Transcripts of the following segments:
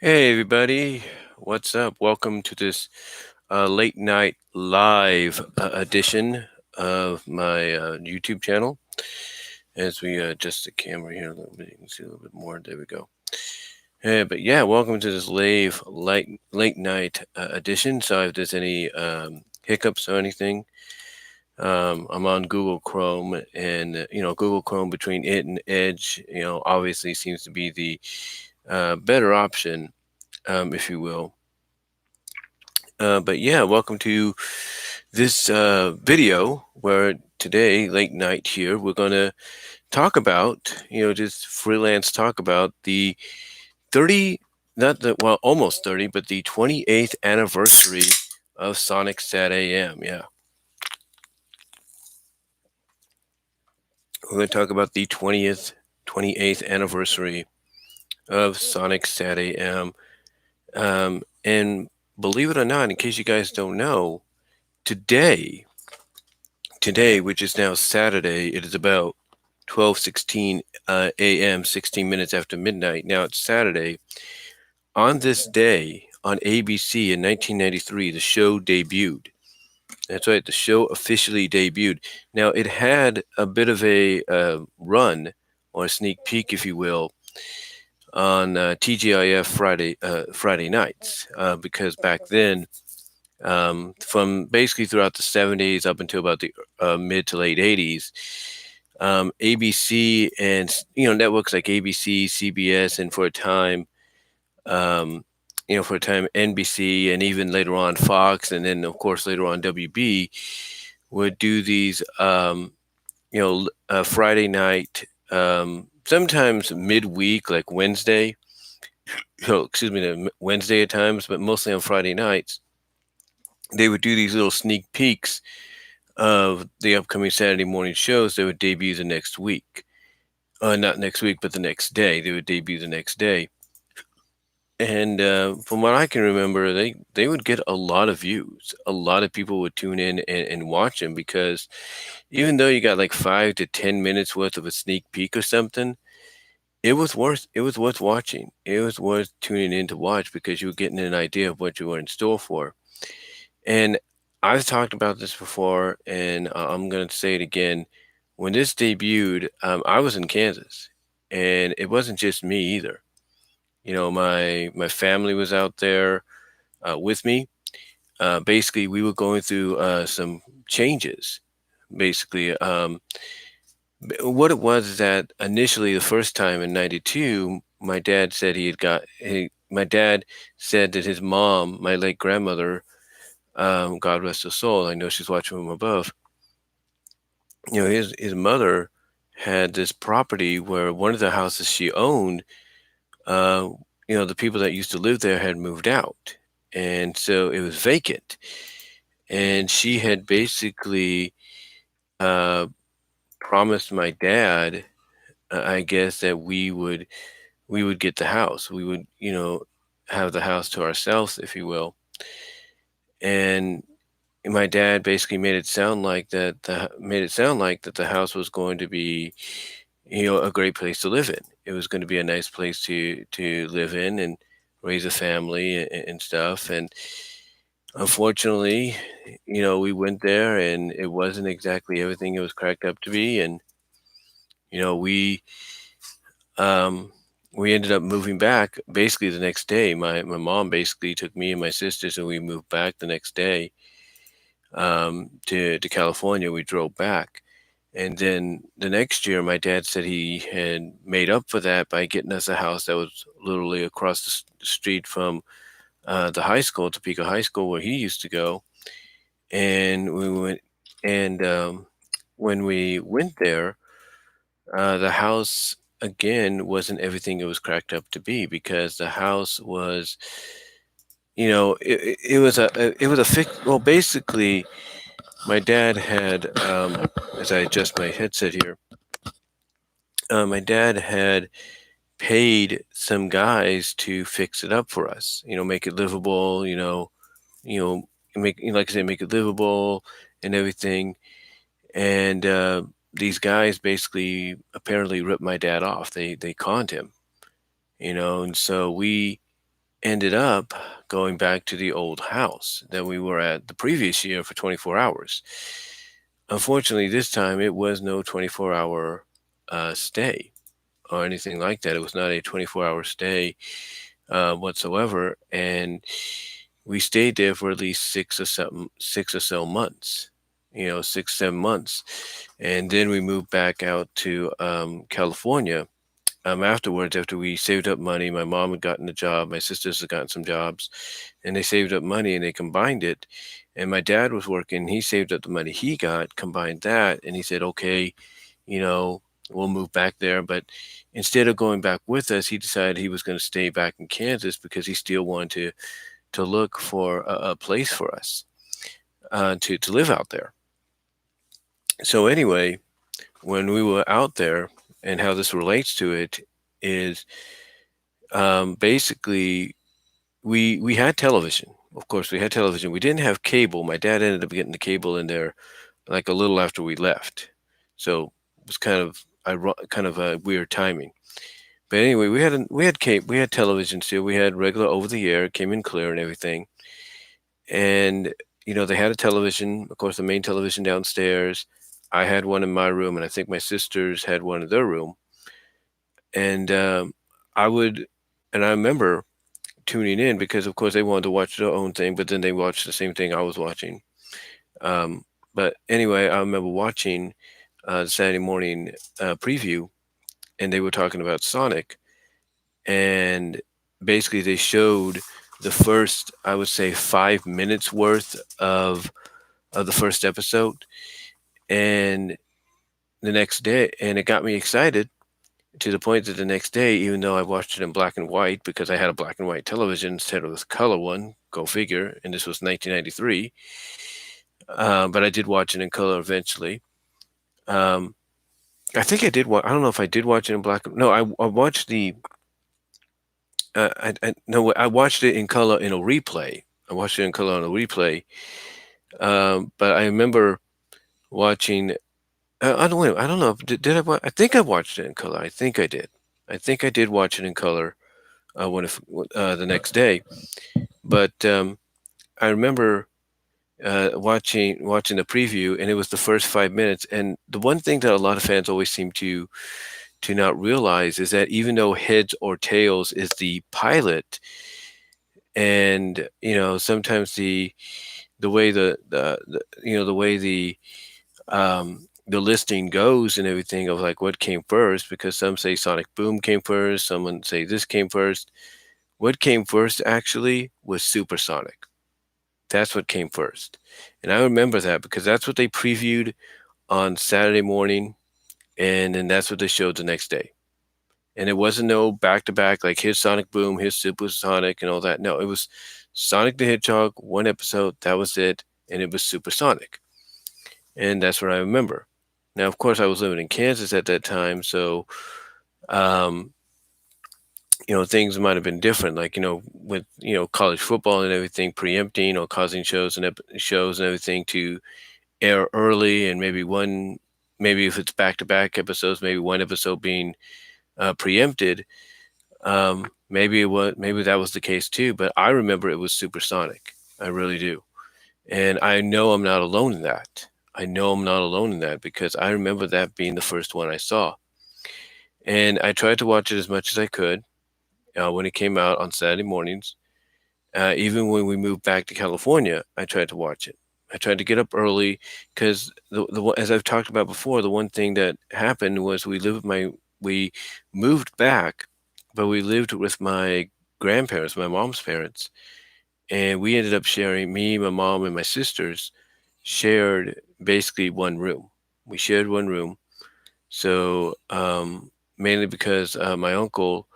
Hey everybody, what's up? Welcome to this late night live edition of my YouTube channel. As we adjust the camera here a little bit, you can see a little bit more. There we go. But yeah, welcome to this late night edition. So if there's any hiccups or anything, I'm on Google Chrome, and Google Chrome between it and Edge, obviously seems to be the better option, if you will. But yeah, welcome to this video where today, late night here, we're going to talk about, just freelance talk about the 30, not the, well, almost 30, but the 28th anniversary of Sonic SatAM. Yeah. We're going to talk about the 28th anniversary of Sonic SatAM. And believe it or not, in case you guys don't know, today, which is now Saturday, it is about 12:16 a.m., 16 minutes after midnight. Now it's Saturday. On this day, on ABC in 1993, the show debuted. That's right, the show officially debuted. Now it had a bit of a run, or a sneak peek, if you will, on TGIF Friday nights, because back then, from basically throughout the 70s up until about the mid to late 80s, ABC and networks like ABC, CBS, and for a time, NBC, and even later on Fox, and then of course later on WB would do these Friday night, sometimes midweek, like Wednesday. Excuse me, Wednesday at times, but mostly on Friday nights. They would do these little sneak peeks of the upcoming Saturday morning shows that would debut the next week. Not next week, but the next day. They would debut the next day. And from what I can remember, they would get a lot of views. A lot of people would tune in and watch them, because even though you got like 5 to 10 minutes worth of a sneak peek or something, it was worth watching. It was worth tuning in to watch, because you were getting an idea of what you were in store for. And I've talked about this before, and I'm going to say it again. When this debuted, I was in Kansas, and it wasn't just me either. My family was out there with me. Basically, we were going through some changes. Basically, what it was is that initially, the first time in '92, my dad said my dad said that his mom, my late grandmother, God rest her soul, I know she's watching from above. His mother had this property where one of the houses she owned, uh, the people that used to live there had moved out, and so it was vacant. And she had basically uh, promised my dad, I guess, that we would get the house. We would, have the house to ourselves, if you will. And my dad basically made it sound like that the house was going to be, a great place to live in. It was going to be a nice place to live in and raise a family and stuff. And unfortunately, we went there, and it wasn't exactly everything it was cracked up to be. And you know, we um, we ended up moving back basically the next day. My mom basically took me and my sisters, and we moved back the next day, to California. We drove back. And then the next year, my dad said he had made up for that by getting us a house that was literally across the street from the high school, Topeka High School, where he used to go. And we went, and when we went there, the house again wasn't everything it was cracked up to be, because the house was, it was a well, basically, my dad had, as I adjust my headset here, my dad had paid some guys to fix it up for us, make it livable, you know, like I said, make it livable and everything. And these guys basically apparently ripped my dad off. They conned him, and so ended up going back to the old house that we were at the previous year for 24 hours. Unfortunately, this time it was no 24-hour stay or anything like that. It was not a 24-hour stay whatsoever, and we stayed there for at least 6 or so months. 6, 7 months, and then we moved back out to California. Afterwards, after we saved up money, my mom had gotten a job, my sisters had gotten some jobs, and they saved up money and they combined it. And my dad was working, he saved up the money he got, combined that, and he said, okay, you know, we'll move back there. But instead of going back with us, he decided he was going to stay back in Kansas because he still wanted to look for a place for us to live out there. So anyway, when we were out there, and how this relates to it is basically we had television. Of course, we had television. We didn't have cable. My dad ended up getting the cable in there like a little after we left, so it was kind of a weird timing. But anyway, we had television still. We had regular over the air, it came in clear and everything. And they had a television, of course, the main television downstairs. I had one in my room, and I think my sisters had one in their room. And I would, and I remember tuning in because, of course, they wanted to watch their own thing, but then they watched the same thing I was watching. But anyway, I remember watching the Saturday morning preview, and they were talking about Sonic, and basically they showed the first, I would say, 5 minutes worth of the first episode, and the next day, and it got me excited to the point that the next day, even though I watched it in black and white because I had a black and white television instead of the color one, go figure, and this was 1993, but I did watch it in color eventually. Um, I think I did. I don't know if I did watch it in black. No, I watched the. No, I watched it in color in a replay. I watched it in color on a replay. But I remember watching. I don't. Wait, I don't know. Did I? I think I watched it in color. I think I did. I think I did watch it in color the next day. But I remember watching the preview, and it was the first 5 minutes. And the one thing that a lot of fans always seem to not realize is that even though Heads or Tails is the pilot, and sometimes the way the way the listing goes and everything of like what came first, because some say Sonic Boom came first, someone say this came first. What came first actually was Supersonic. That's what came first. And I remember that because that's what they previewed on Saturday morning, and then that's what they showed the next day. And it wasn't no back-to-back, like here's Sonic Boom, here's Supersonic and all that. No, it was Sonic the Hedgehog, one episode, that was it, and it was Supersonic. And that's what I remember. Now, of course, I was living in Kansas at that time, so things might have been different, like with college football and everything preempting or causing shows and everything to air early, and maybe if it's back-to-back episodes, maybe one episode being preempted. Maybe that was the case too, but I remember it was Supersonic. I really do, and I know I'm not alone in that. I know I'm not alone in that because I remember that being the first one I saw, and I tried to watch it as much as I could when it came out on Saturday mornings. Even when we moved back to California, I tried to watch it. I tried to get up early because as I've talked about before, the one thing that happened was we moved back, but we lived with my grandparents, my mom's parents, and we ended up sharing, me, my mom, and my sisters shared basically one room. We shared one room. So mainly because my uncle,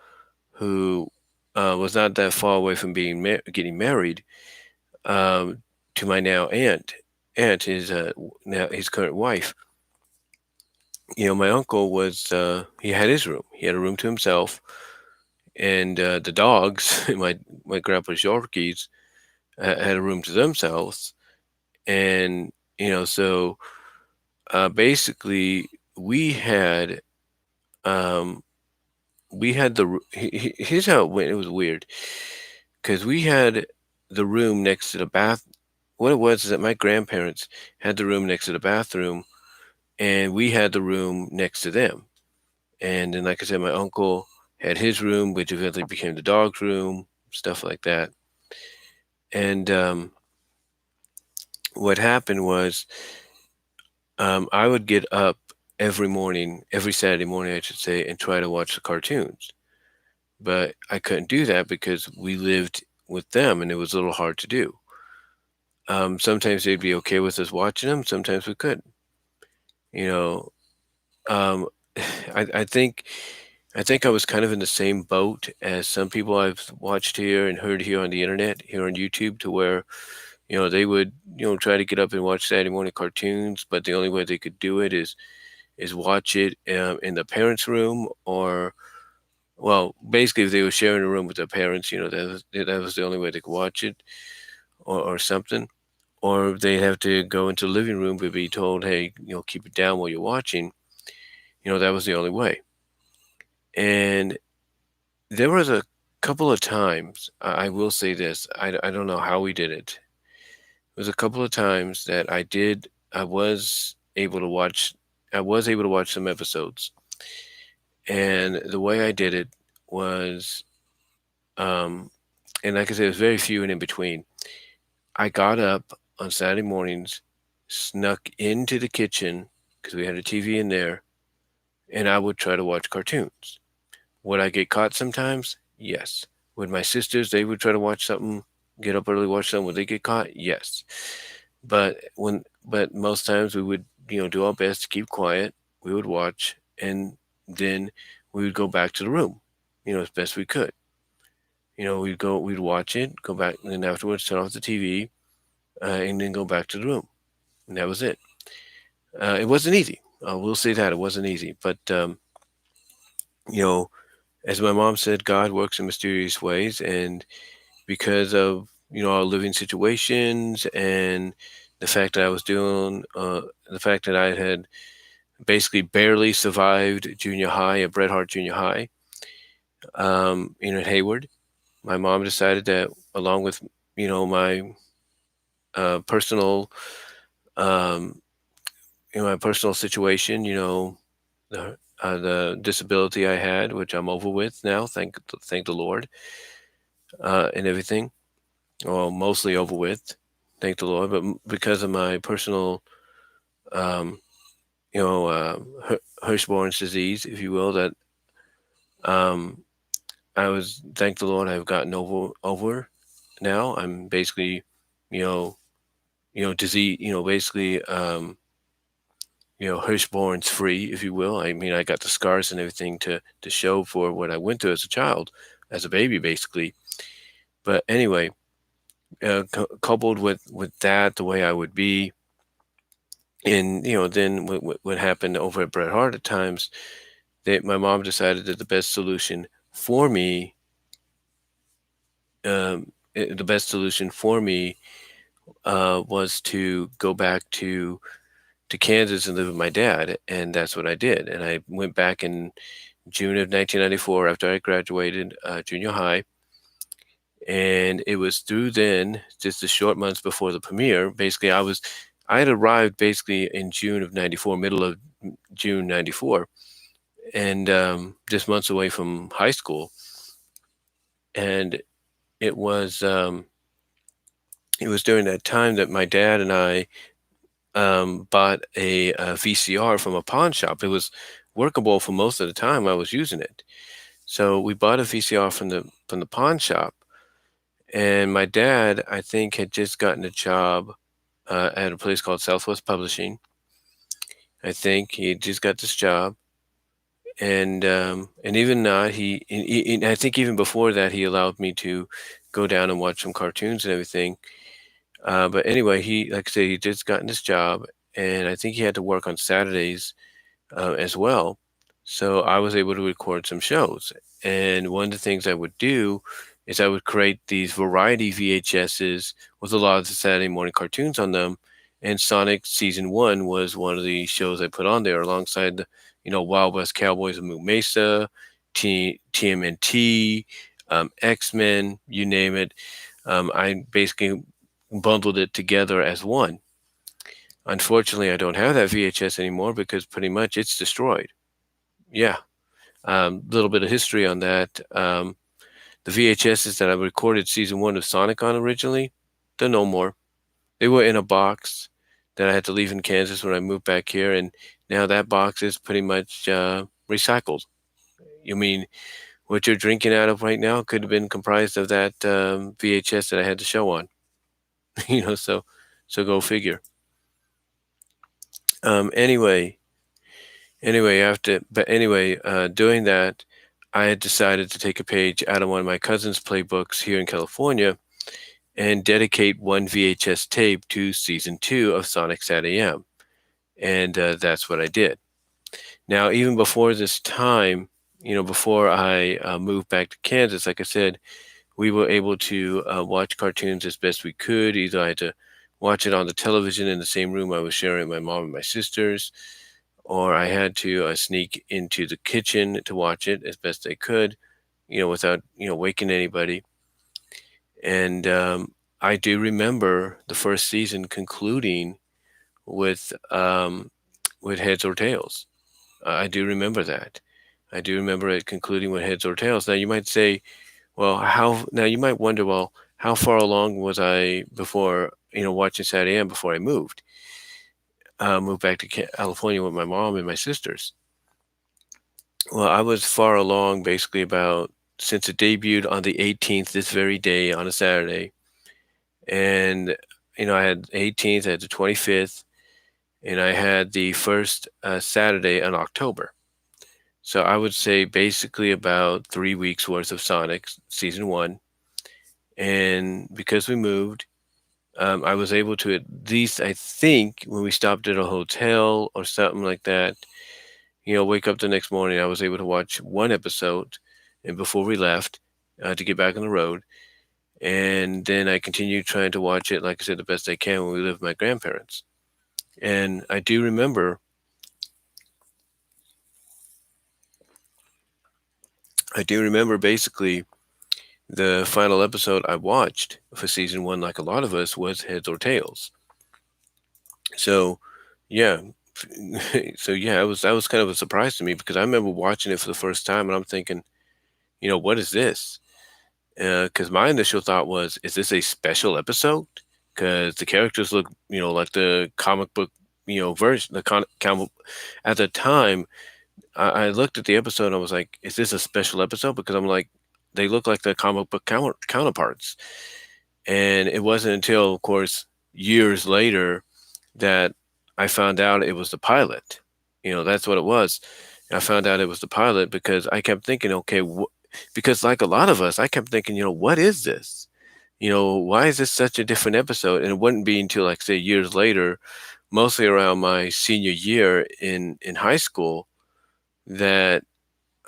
who was not that far away from getting married to my now aunt, his now his current wife. My uncle was he had his room. He had a room to himself, and the dogs, my grandpa's Yorkies, had a room to themselves, and so basically um, we had the here's how it went. It was weird. because we had the room next to the bath. What it was is that my grandparents had the room next to the bathroom, and we had the room next to them. And then, like I said, my uncle had his room, which eventually became the dog's room, stuff like that. And what happened was, I would get up every morning, every Saturday morning, I should say, and try to watch the cartoons. But I couldn't do that because we lived with them, and it was a little hard to do. Sometimes they'd be okay with us watching them. Sometimes we couldn't. You know, um, I think I was kind of in the same boat as some people I've watched here and heard here on the internet, here on YouTube, to where they would try to get up and watch Saturday morning cartoons, but the only way they could do it is watch it in the parents' room, or well, basically if they were sharing a room with their parents, that was the only way they could watch it, or something. Or they'd have to go into the living room but be told, hey, keep it down while you're watching. That was the only way. And there was a couple of times, I will say this, I don't know how we did it. There was a couple of times that I was able to watch, some episodes. And the way I did it was, um, and like I said, it was very few and in between. I got up on Saturday mornings, snuck into the kitchen because we had a TV in there, and I would try to watch cartoons. Would I get caught sometimes? Yes. Would my sisters, they would try to watch something, get up early, watch something, would they get caught? Yes. But most times we would, do our best to keep quiet. We would watch, and then we would go back to the room, as best we could. We'd watch it, go back, and then afterwards turn off the TV, and then go back to the room, and that was it. It wasn't easy. We'll say that it wasn't easy, but you know, as my mom said, God works in mysterious ways, and because of our living situations and the fact that I was doing, the fact that I had basically barely survived junior high at Bret Harte Junior High, at Hayward, my mom decided that along with my personal um, my personal situation, the disability I had, which I'm over with now, thank the Lord, and everything. Well, mostly over with, thank the Lord. But because of my personal, um, Hirschsprung's disease, if you will, that um, thank the Lord, I've gotten over now. I'm basically, you know, disease, basically, Hirschsprung's free, if you will. I mean, I got the scars and everything to show for what I went through as a child, as a baby, basically. But anyway, coupled with that, the way I would be, and then what happened over at Bret Harte at times, that my mom decided that the best solution for me, was to go back to Kansas and live with my dad, and that's what I did. And I went back in June of 1994 after I graduated junior high. And it was through then, just a short months before the premiere. Basically, I had arrived basically in June of '94, middle of June '94, and just months away from high school. And it was during that time that my dad and I bought a VCR from a pawn shop. It was workable for most of the time I was using it. So we bought a VCR from the pawn shop. And my dad, I think, had just gotten a job at a place called Southwest Publishing. I think he had just got this job, and even not I think even before that, he allowed me to go down and watch some cartoons and everything. But anyway, like I said, he just gotten this job, and I think he had to work on Saturdays as well. So I was able to record some shows, and one of the things I would do is I would create these variety VHSs with a lot of the Saturday morning cartoons on them. And Sonic Season 1 was one of the shows I put on there alongside the, Wild West Cowboys of Moo Mesa, TMNT, X-Men, you name it. I basically bundled it together as one. Unfortunately, I don't have that VHS anymore because pretty much it's destroyed. Yeah. Little bit of history on that. The VHSs that I recorded season one of Sonic on originally, they're no more. They were in a box that I had to leave in Kansas when I moved back here, and now that box is pretty much recycled. You mean what you're drinking out of right now could have been comprised of that VHS that I had the show on. So go figure. Um, anyway, doing that, I had decided to take a page out of one of my cousin's playbooks here in California and dedicate one VHS tape to season 2 of Sonic SatAM. And that's what I did. Now, even before this time, before I moved back to Kansas, like I said, we were able to watch cartoons as best we could. Either I had to watch it on the television in the same room I was sharing with my mom and my sisters, or I had to sneak into the kitchen to watch it as best I could, without, waking anybody. And I do remember the first season concluding with Heads or Tails. I do remember that. I do remember it concluding with Heads or Tails. Now you might say, well, how? Now you might wonder, well, how far along was I before watching SatAM before I moved back to California with my mom and my sisters? Well, I was far along, basically about since it debuted on the 18th, this very day on a Saturday, and I had 18th, I had the 25th, and I had the first Saturday in October. So I would say basically about 3 weeks worth of Sonic season one. And because we moved, I was able to at least, I think, when we stopped at a hotel or something like that, wake up the next morning, I was able to watch one episode, and before we left to get back on the road. And then I continued trying to watch it, like I said, the best I can when we lived with my grandparents. And I do remember basically the final episode I watched for season one, like a lot of us, was Heads or Tails. So, yeah. That was kind of a surprise to me because I remember watching it for the first time and I'm thinking, what is this? Because my initial thought was, is this a special episode? Because the characters look, like the comic book, version. Comic at the time, I looked at the episode and I was like, is this a special episode? Because I'm like, they look like the comic book counterparts. And it wasn't until, of course, years later that I found out it was the pilot. That's what it was. I found out it was the pilot because I kept thinking, okay, because like a lot of us, I kept thinking, what is this? Why is this such a different episode? And it wouldn't be until, like, say, years later, mostly around my senior year in high school, that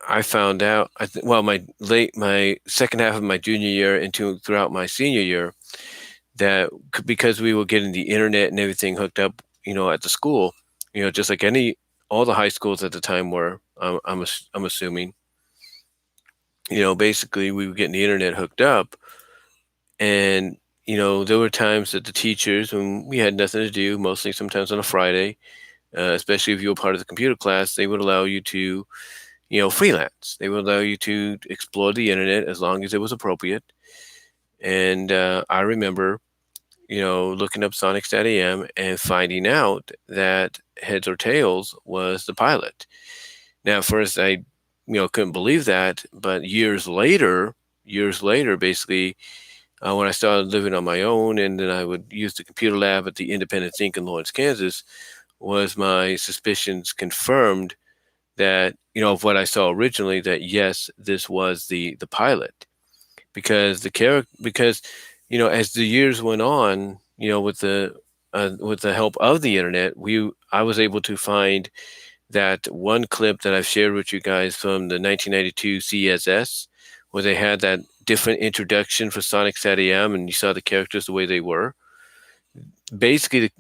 I found out. My second half of my junior year into throughout my senior year, that because we were getting the internet and everything hooked up, at the school, just like all the high schools at the time were. I'm assuming. Basically we were getting the internet hooked up, and there were times that the teachers, when we had nothing to do, mostly sometimes on a Friday, especially if you were part of the computer class, they would allow you to freelance. They would allow you to explore the internet as long as it was appropriate. And I remember looking up Sonic SatAM and finding out that Heads or Tails was the pilot. Now, at first I couldn't believe that, but years later, basically, when I started living on my own, and then I would use the computer lab at the Independent Think in Lawrence, Kansas, was my suspicions confirmed that, of what I saw originally, that yes, this was the pilot. Because as the years went on, with the help of the internet, I was able to find that one clip that I've shared with you guys from the 1992 CSS, where they had that different introduction for Sonic SatAM, and you saw the characters the way they were. Basically,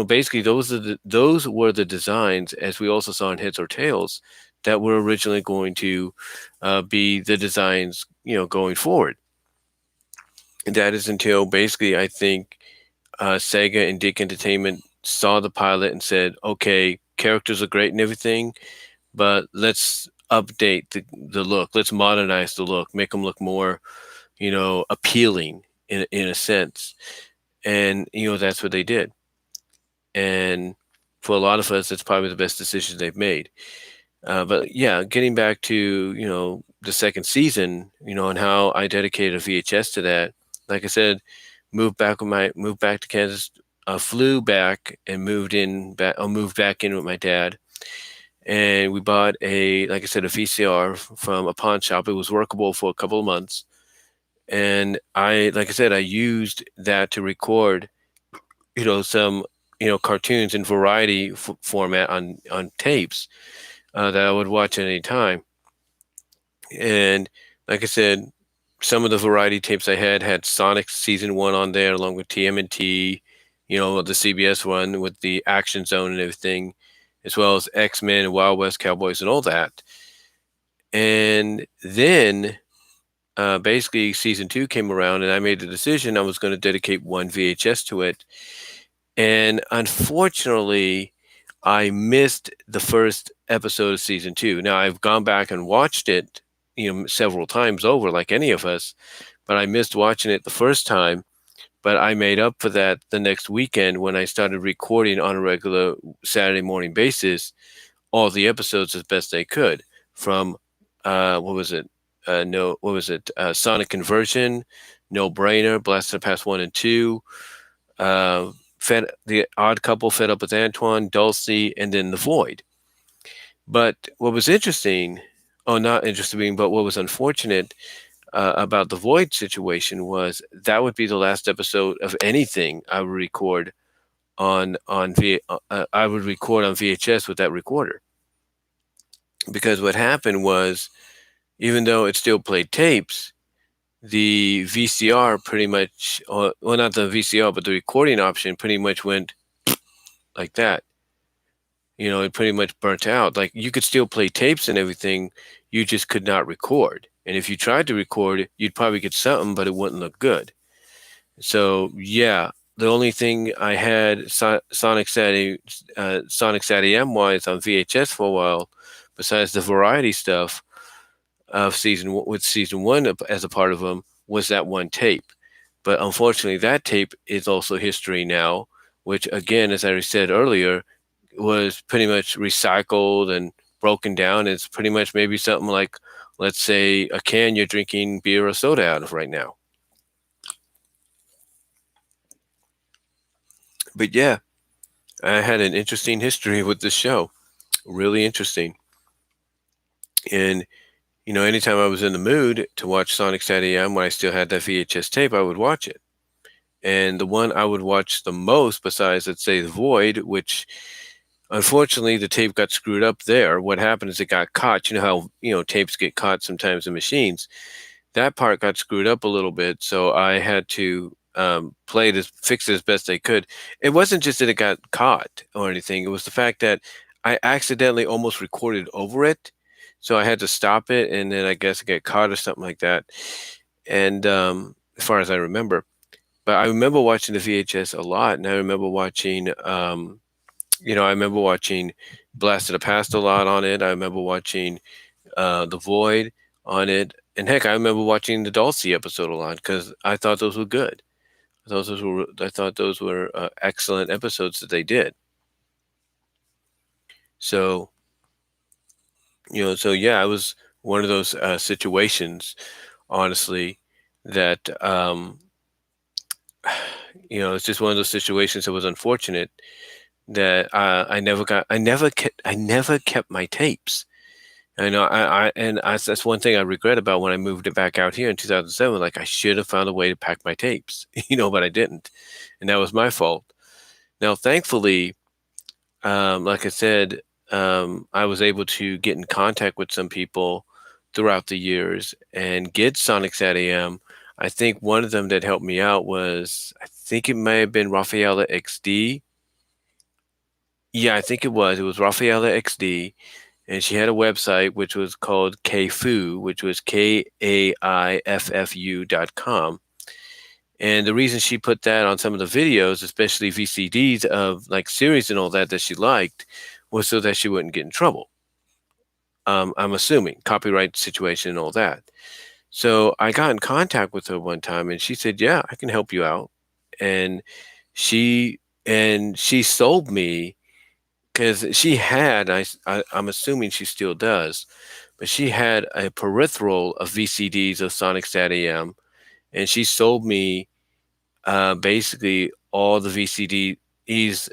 basically those were the designs, as we also saw in Heads or Tails, that were originally going to be the designs, going forward. And that is until basically, I think, Sega and Dick Entertainment saw the pilot and said, okay, characters are great and everything, but let's update the look. Let's modernize the look, make them look more, appealing in a sense. And, that's what they did. And for a lot of us, that's probably the best decision they've made. But yeah, getting back to, the second season, and how I dedicated a VHS to that. Like I said, moved back to Kansas, flew back and moved back in with my dad. And we bought like I said, a VCR from a pawn shop. It was workable for a couple of months. And like I said, I used that to record, some, cartoons in variety format on tapes that I would watch at any time. And like I said, some of the variety tapes I had Sonic season 1 on there, along with TMNT, the CBS one with the Action Zone and everything, as well as X-Men and Wild West Cowboys and all that. And then basically season 2 came around, and I made the decision I was going to dedicate one VHS to it. And unfortunately, I missed the first episode of season 2. Now, I've gone back and watched it, several times over, like any of us, but I missed watching it the first time. But I made up for that the next weekend when I started recording on a regular Saturday morning basis all the episodes as best I could, from what was it? Sonic Conversion, No Brainer, Blasted Past 1 and 2, The Odd Couple, Fed Up with Antoine, Dulcie, and then The Void. But what was interesting, not interesting, but what was unfortunate about the Void situation was that would be the last episode of anything I would record I would record on VHS with that recorder. Because what happened was, even though it still played tapes, the VCR pretty much, well, not the VCR, but the recording option pretty much went like that. It pretty much burnt out. Like, you could still play tapes and everything, you just could not record. And if you tried to record, you'd probably get something, but it wouldn't look good. So yeah, the only thing I had Sonic SatAM wise on VHS for a while, besides the variety stuff of season 1 as a part of them, was that one tape. But unfortunately, that tape is also history now, which, again, as I said earlier, was pretty much recycled and broken down. It's pretty much maybe something like, let's say, a can you're drinking beer or soda out of right now. But yeah, I had an interesting history with this show. Really interesting. And, anytime I was in the mood to watch Sonic SatAM when I still had that VHS tape, I would watch it. And the one I would watch the most, besides, let's say, The Void, which unfortunately the tape got screwed up there. What happened is it got caught. You know how, tapes get caught sometimes in machines. That part got screwed up a little bit, so I had to fix it as best I could. It wasn't just that it got caught or anything. It was the fact that I accidentally almost recorded over it. So I had to stop it, and then I guess it got caught or something like that. And as far as I remember. But I remember watching the VHS a lot, and I remember watching, Blasted Past a lot on it. I remember watching The Void on it. And heck, I remember watching the Dulcie episode a lot because I thought those were good. I thought those were excellent episodes that they did. So, yeah, it was one of those situations, honestly, that it's just one of those situations that was unfortunate that I never kept my tapes. That's one thing I regret about when I moved it back out here in 2007. Like, I should have found a way to pack my tapes, but I didn't, and that was my fault. Now, thankfully, like I said, I was able to get in contact with some people throughout the years and get Sonic SatAM. I think one of them that helped me out I think it may have been Rafaela XD. Yeah, I think it was. It was Rafaela XD. and she had a website which was called KFU, which was KAIFFU.com. And the reason she put that on some of the videos, especially VCDs of like series and all that she liked, was so that she wouldn't get in trouble. I'm assuming copyright situation and all that. So I got in contact with her one time, and she said, "Yeah, I can help you out." And she sold me, because she had, I'm assuming she still does, but she had a peripheral of VCDs of Sonic SatAM, and she sold me basically all the VCDs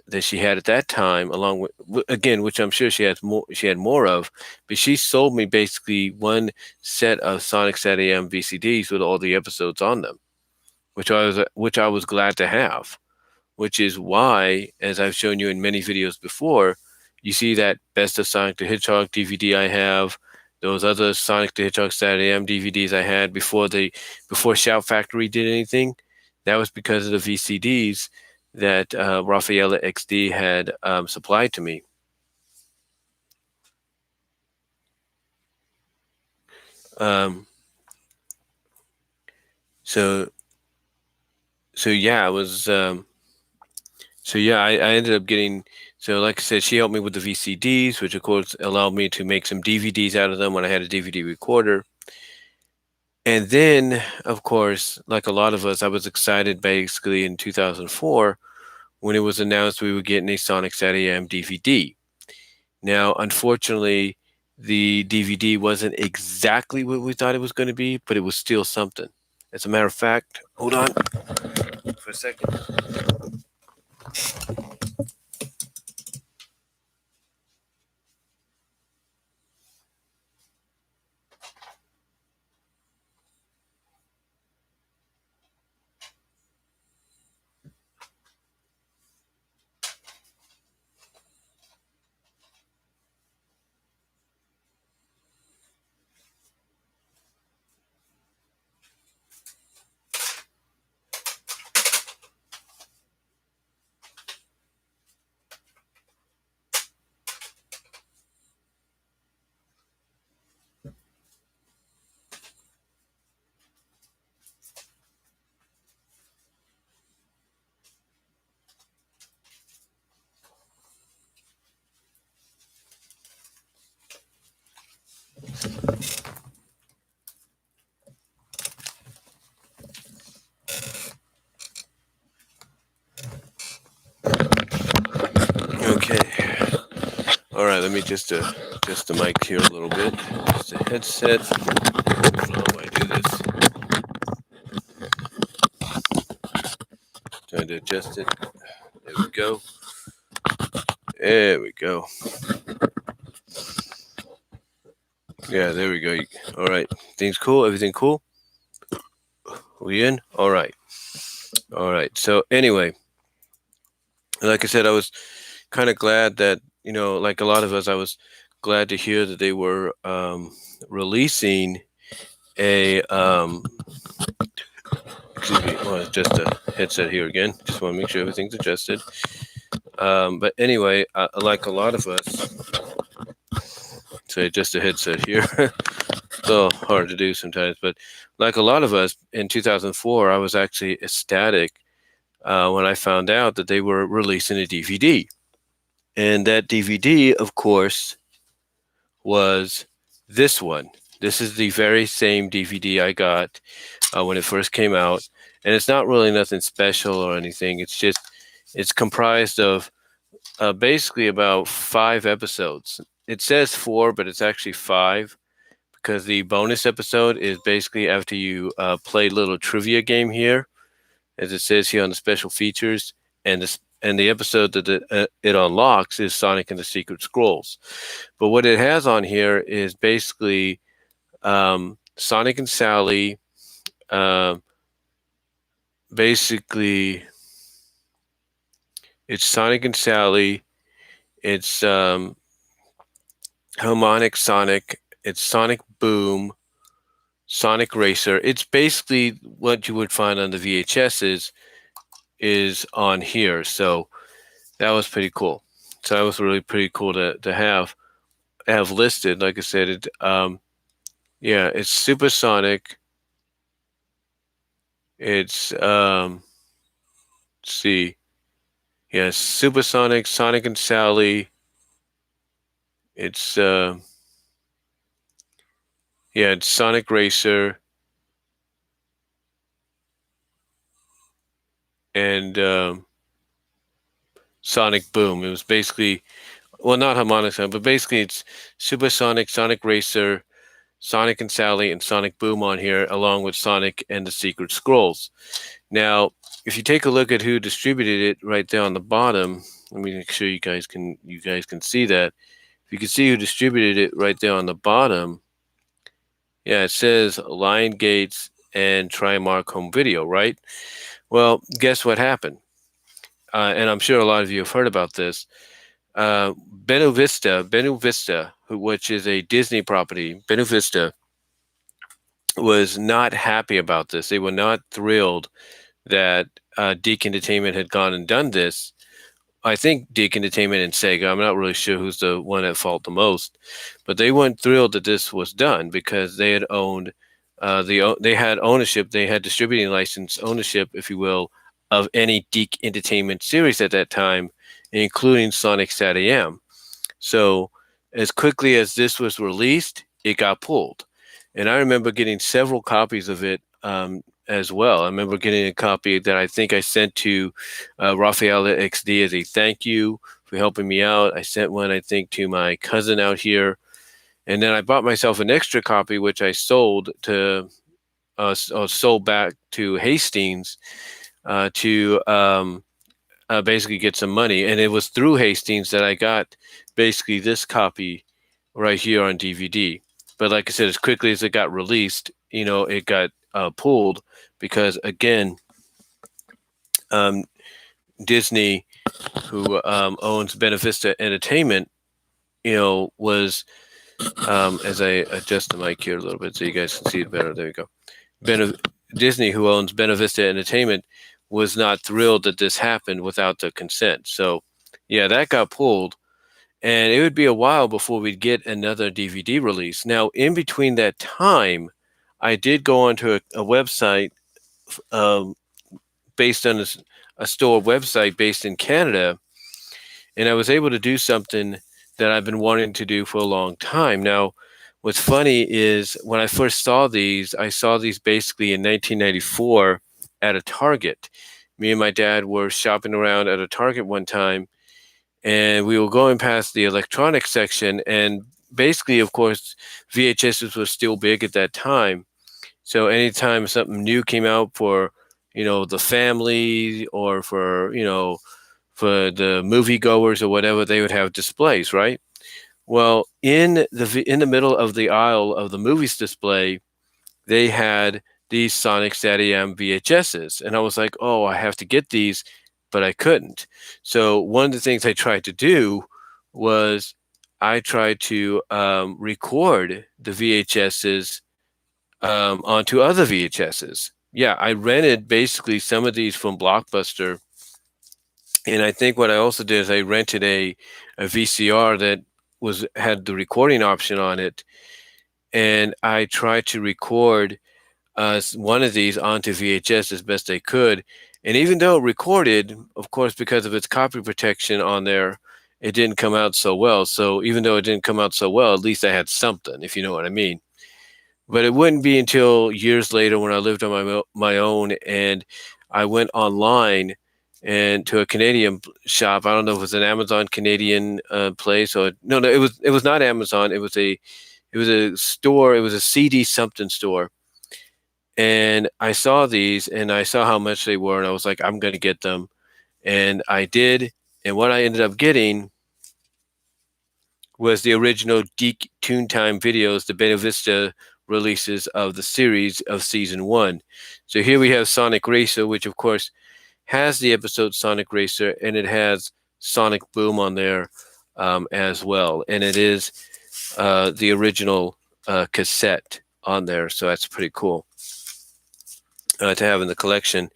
that she had at that time, along with, again, which I'm sure she has more. She had more of, but she sold me basically one set of Sonic SatAM VCDs with all the episodes on them, which I was glad to have. Which is why, as I've shown you in many videos before, you see that Best of Sonic the Hedgehog DVD I have, those other Sonic the Hedgehog SatAM DVDs I had before Shout Factory did anything. That was because of the VCDs that Rafaela XD had supplied to me. Um, so yeah, it was. So yeah, I ended up getting. So like I said, she helped me with the VCDs, which of course allowed me to make some DVDs out of them when I had a DVD recorder. And then, of course, like a lot of us, I was excited basically in 2004 when it was announced we were getting a Sonic SatAM DVD. Now, unfortunately, the DVD wasn't exactly what we thought it was going to be, but it was still something. As a matter of fact, hold on for a second. Okay. All right, let me just adjust the mic here a little bit. Just a headset. How do I do this? Trying to adjust it. There we go. There we go. Yeah, there we go. All right. Things cool? Everything cool? We in? All right. All right. So anyway, like I said, I was kind of glad that, like a lot of us, I was glad to hear that they were releasing a excuse me, well, it's just a headset here again. Just want to make sure everything's adjusted. But anyway, like a lot of us, say just a headset here. It's a little hard to do sometimes, but like a lot of us in 2004, I was actually ecstatic when I found out that they were releasing a DVD. And that DVD, of course, was this one. This is the very same DVD I got when it first came out. And it's not really nothing special or anything. It's comprised of basically about 5 episodes. It says 4, but it's actually 5, because the bonus episode is basically after you play a little trivia game here, as it says here on the special features, and the episode that it unlocks is Sonic and the Secret Scrolls. But what it has on here is basically Sonic and Sally. Basically, it's Sonic and Sally. It's Harmonic Sonic. It's Sonic Boom. Sonic Racer. It's basically what you would find on the VHSs is on here. So that was pretty cool. So that was really pretty cool to have. have listed. Like I said, it's Supersonic. It's let's see, yeah, Supersonic, Sonic and Sally. It's it's Sonic Racer and Sonic Boom. It was basically, well, not Harmonic Sound, but basically it's Supersonic, Sonic Racer, Sonic and Sally, and Sonic Boom on here, along with Sonic and the Secret Scrolls. Now, if you take a look at who distributed it right there on the bottom, let me make sure you guys can see that. If you can see who distributed it right there on the bottom, yeah, it says Lion Gates and Trimark Home Video, right? Well, guess what happened? And I'm sure a lot of you have heard about this. Benu Vista, which is a Disney property, Benu Vista was not happy about this. They were not thrilled that Deke Entertainment had gone and done this. I think Deke Entertainment and Sega, I'm not really sure who's the one at fault the most, but they weren't thrilled that this was done because they had owned they had ownership, they had distributing license ownership, if you will, of any Deke Entertainment series at that time, including Sonic SatAM. So as quickly as this was released, it got pulled. And I remember getting several copies of it as well. I remember getting a copy that I think I sent to Rafael XD as a thank you for helping me out. I sent one, I think, to my cousin out here. And then I bought myself an extra copy, which I sold back to Hastings to basically get some money. And it was through Hastings that I got basically this copy right here on DVD. But like I said, as quickly as it got released, it got pulled because, again, Disney, who owns Benavista Entertainment, was, as I adjust the mic here a little bit so you guys can see it better. There you go. Disney, who owns Benavista Entertainment, was not thrilled that this happened without the consent. So, yeah, that got pulled. And it would be a while before we'd get another DVD release. Now, in between that time, I did go onto a website based on a store website based in Canada, and I was able to do something that I've been wanting to do for a long time. Now, what's funny is when I first saw these, I saw these basically in 1994 at a Target. Me and my dad were shopping around at a Target one time, and we were going past the electronics section, and basically, of course, VHSs were still big at that time. So anytime something new came out for, the family or for the moviegoers or whatever, they would have displays, right? Well, in the middle of the aisle of the movies display, they had these Sonic SatAM VHSs, and I was like, oh, I have to get these, but I couldn't. So one of the things I tried to do was I tried to record the VHSs onto other VHSs. Yeah, I rented basically some of these from Blockbuster, and I think what I also did is I rented a VCR that had the recording option on it, and I tried to record one of these onto VHS as best I could. And even though it recorded, of course, because of its copy protection on there, it didn't come out so well. So even though it didn't come out so well, at least I had something, if you know what I mean. But it wouldn't be until years later when I lived on my own and I went online and to a Canadian shop. I don't know if it was an Amazon Canadian place or no, it was not Amazon. It was a store. It was a CD something store. And I saw these and I saw how much they were, and I was like, I'm going to get them. And I did. And what I ended up getting was the original Deke Toontime videos, the Beta Vista releases of the series of season 1. So here we have Sonic Racer, which of course has the episode Sonic Racer, and it has Sonic Boom on there as well. And it is the original cassette on there. So that's pretty cool to have in the collection.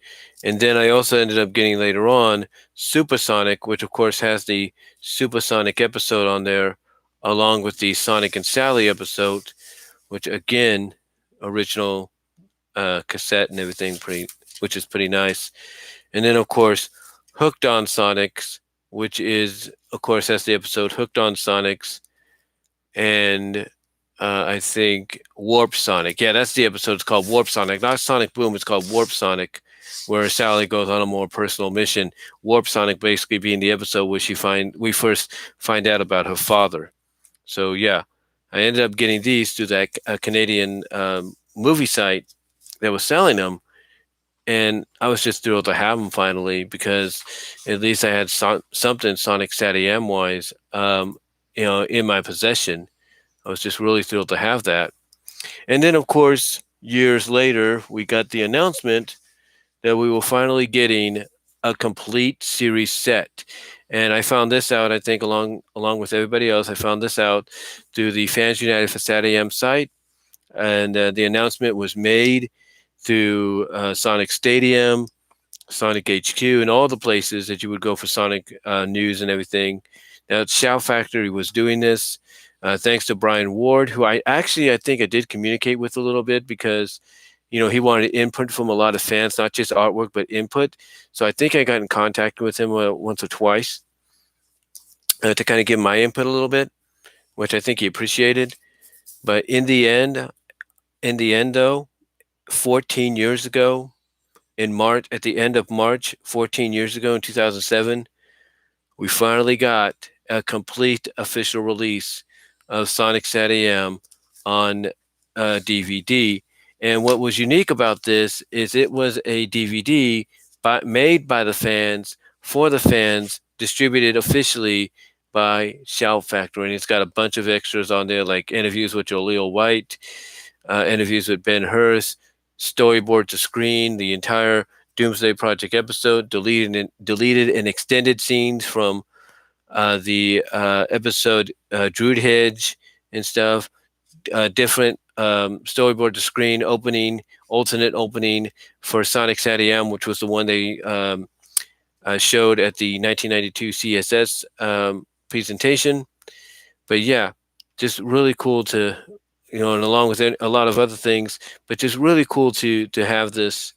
And then I also ended up getting later on Supersonic, which of course has the Supersonic episode on there along with the Sonic and Sally episode, which again, original cassette and everything, which is pretty nice. And then of course, Hooked on Sonics, which is of course that's the episode Hooked on Sonics, and I think Warp Sonic. Yeah, that's the episode. It's called Warp Sonic, not Sonic Boom. It's called Warp Sonic, where Sally goes on a more personal mission. Warp Sonic basically being the episode where we first find out about her father. So yeah, I ended up getting these through that Canadian movie site that was selling them, and I was just thrilled to have them finally because at least I had something Sonic SatAM wise, in my possession. I was just really thrilled to have that. And then, of course, years later, we got the announcement that we were finally getting a complete series set. And I found this out, I think, along with everybody else. I found this out through the Fans United for SatAM site. And the announcement was made through Sonic Stadium, Sonic HQ, and all the places that you would go for Sonic news and everything. Now, Shout Factory was doing this. Thanks to Brian Ward, who I think I did communicate with a little bit because, he wanted input from a lot of fans, not just artwork, but input. So I think I got in contact with him once or twice to kind of give my input a little bit, which I think he appreciated. But in the end, though, 14 years ago, at the end of March, 14 years ago in 2007, we finally got a complete official release of Sonic SatAM on DVD. And what was unique about this is it was a DVD made by the fans, for the fans, distributed officially by Shout Factory. And it's got a bunch of extras on there, like interviews with Jaleel White, interviews with Ben Hurst, storyboard to screen, the entire Doomsday Project episode, deleted and extended scenes from the episode Druid Hedge and stuff, different storyboard to screen alternate opening for Sonic SatAM, which was the one they showed at the 1992 CSS presentation. But yeah, just really cool to, and along with a lot of other things, but just really cool to have this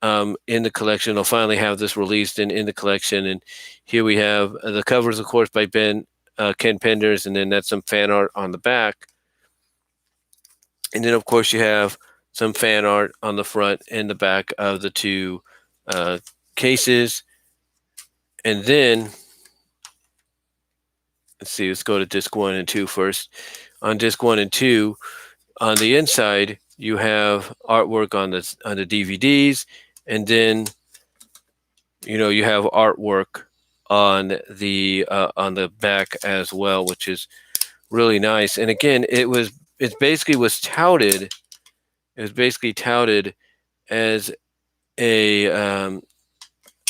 in the collection. I'll finally have this released in the collection. And here we have the covers, of course, by Ken Penders, and then that's some fan art on the back. And then, of course, you have some fan art on the front and the back of the two cases. And then, let's go to disc 1 and 2 first. On disc 1 and 2, on the inside, you have artwork on the DVDs, and then you have artwork on the back as well, which is really nice. And again, it basically was touted. It was basically touted as a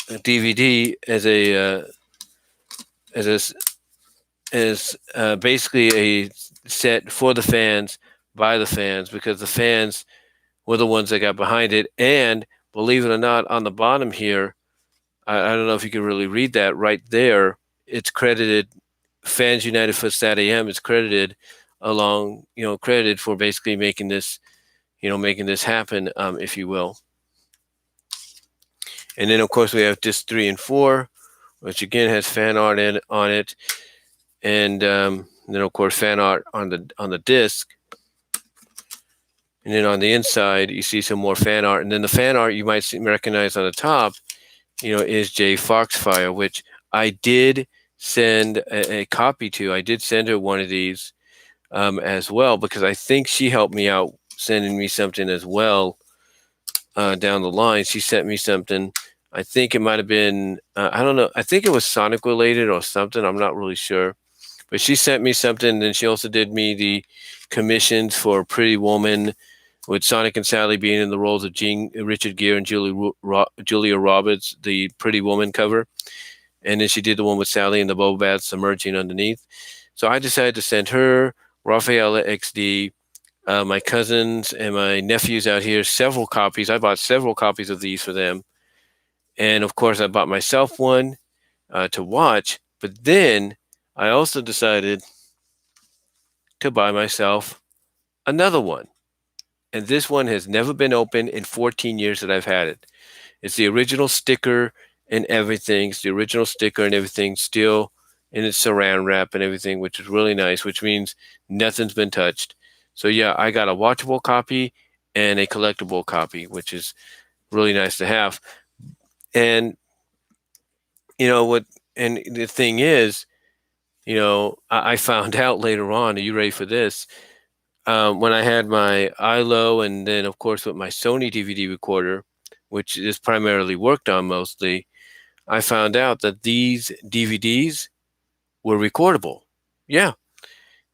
DVD, as basically a set for the fans, by the fans, because the fans were the ones that got behind it. And believe it or not, on the bottom here, I don't know if you can really read that right there. It's credited Fans United for SatAM. It's credited credited for basically making this happen, if you will. And then, of course, we have disc 3 and 4, which again has fan art on it, and then, of course, fan art on the disc. And then on the inside, you see some more fan art. And then the fan art you might recognize on the top, is Jay Foxfire, which I did send a copy to. I did send her one of these as well, because I think she helped me out sending me something as well down the line. She sent me something. I think it might have been, I don't know. I think it was Sonic related or something. I'm not really sure. But she sent me something. And then she also did me the commissions for Pretty Woman, with Sonic and Sally being in the roles of Richard Gere and Julia Roberts, the Pretty Woman cover. And then she did the one with Sally and the Boba Bath submerging underneath. So I decided to send her, Rafaela XD, my cousins and my nephews out here, several copies. I bought several copies of these for them. And of course, I bought myself one to watch. But then I also decided to buy myself another one. And this one has never been opened in 14 years that I've had it. It's the original sticker and everything. It's the original sticker and everything still in its saran wrap and everything, which is really nice, which means nothing's been touched. So yeah, I got a watchable copy and a collectible copy, which is really nice to have. And you know what? And the thing is, I found out later on. Are you ready for this? When I had my ILO, and then of course with my Sony DVD recorder, which is primarily worked on mostly, I found out that these DVDs were recordable. Yeah,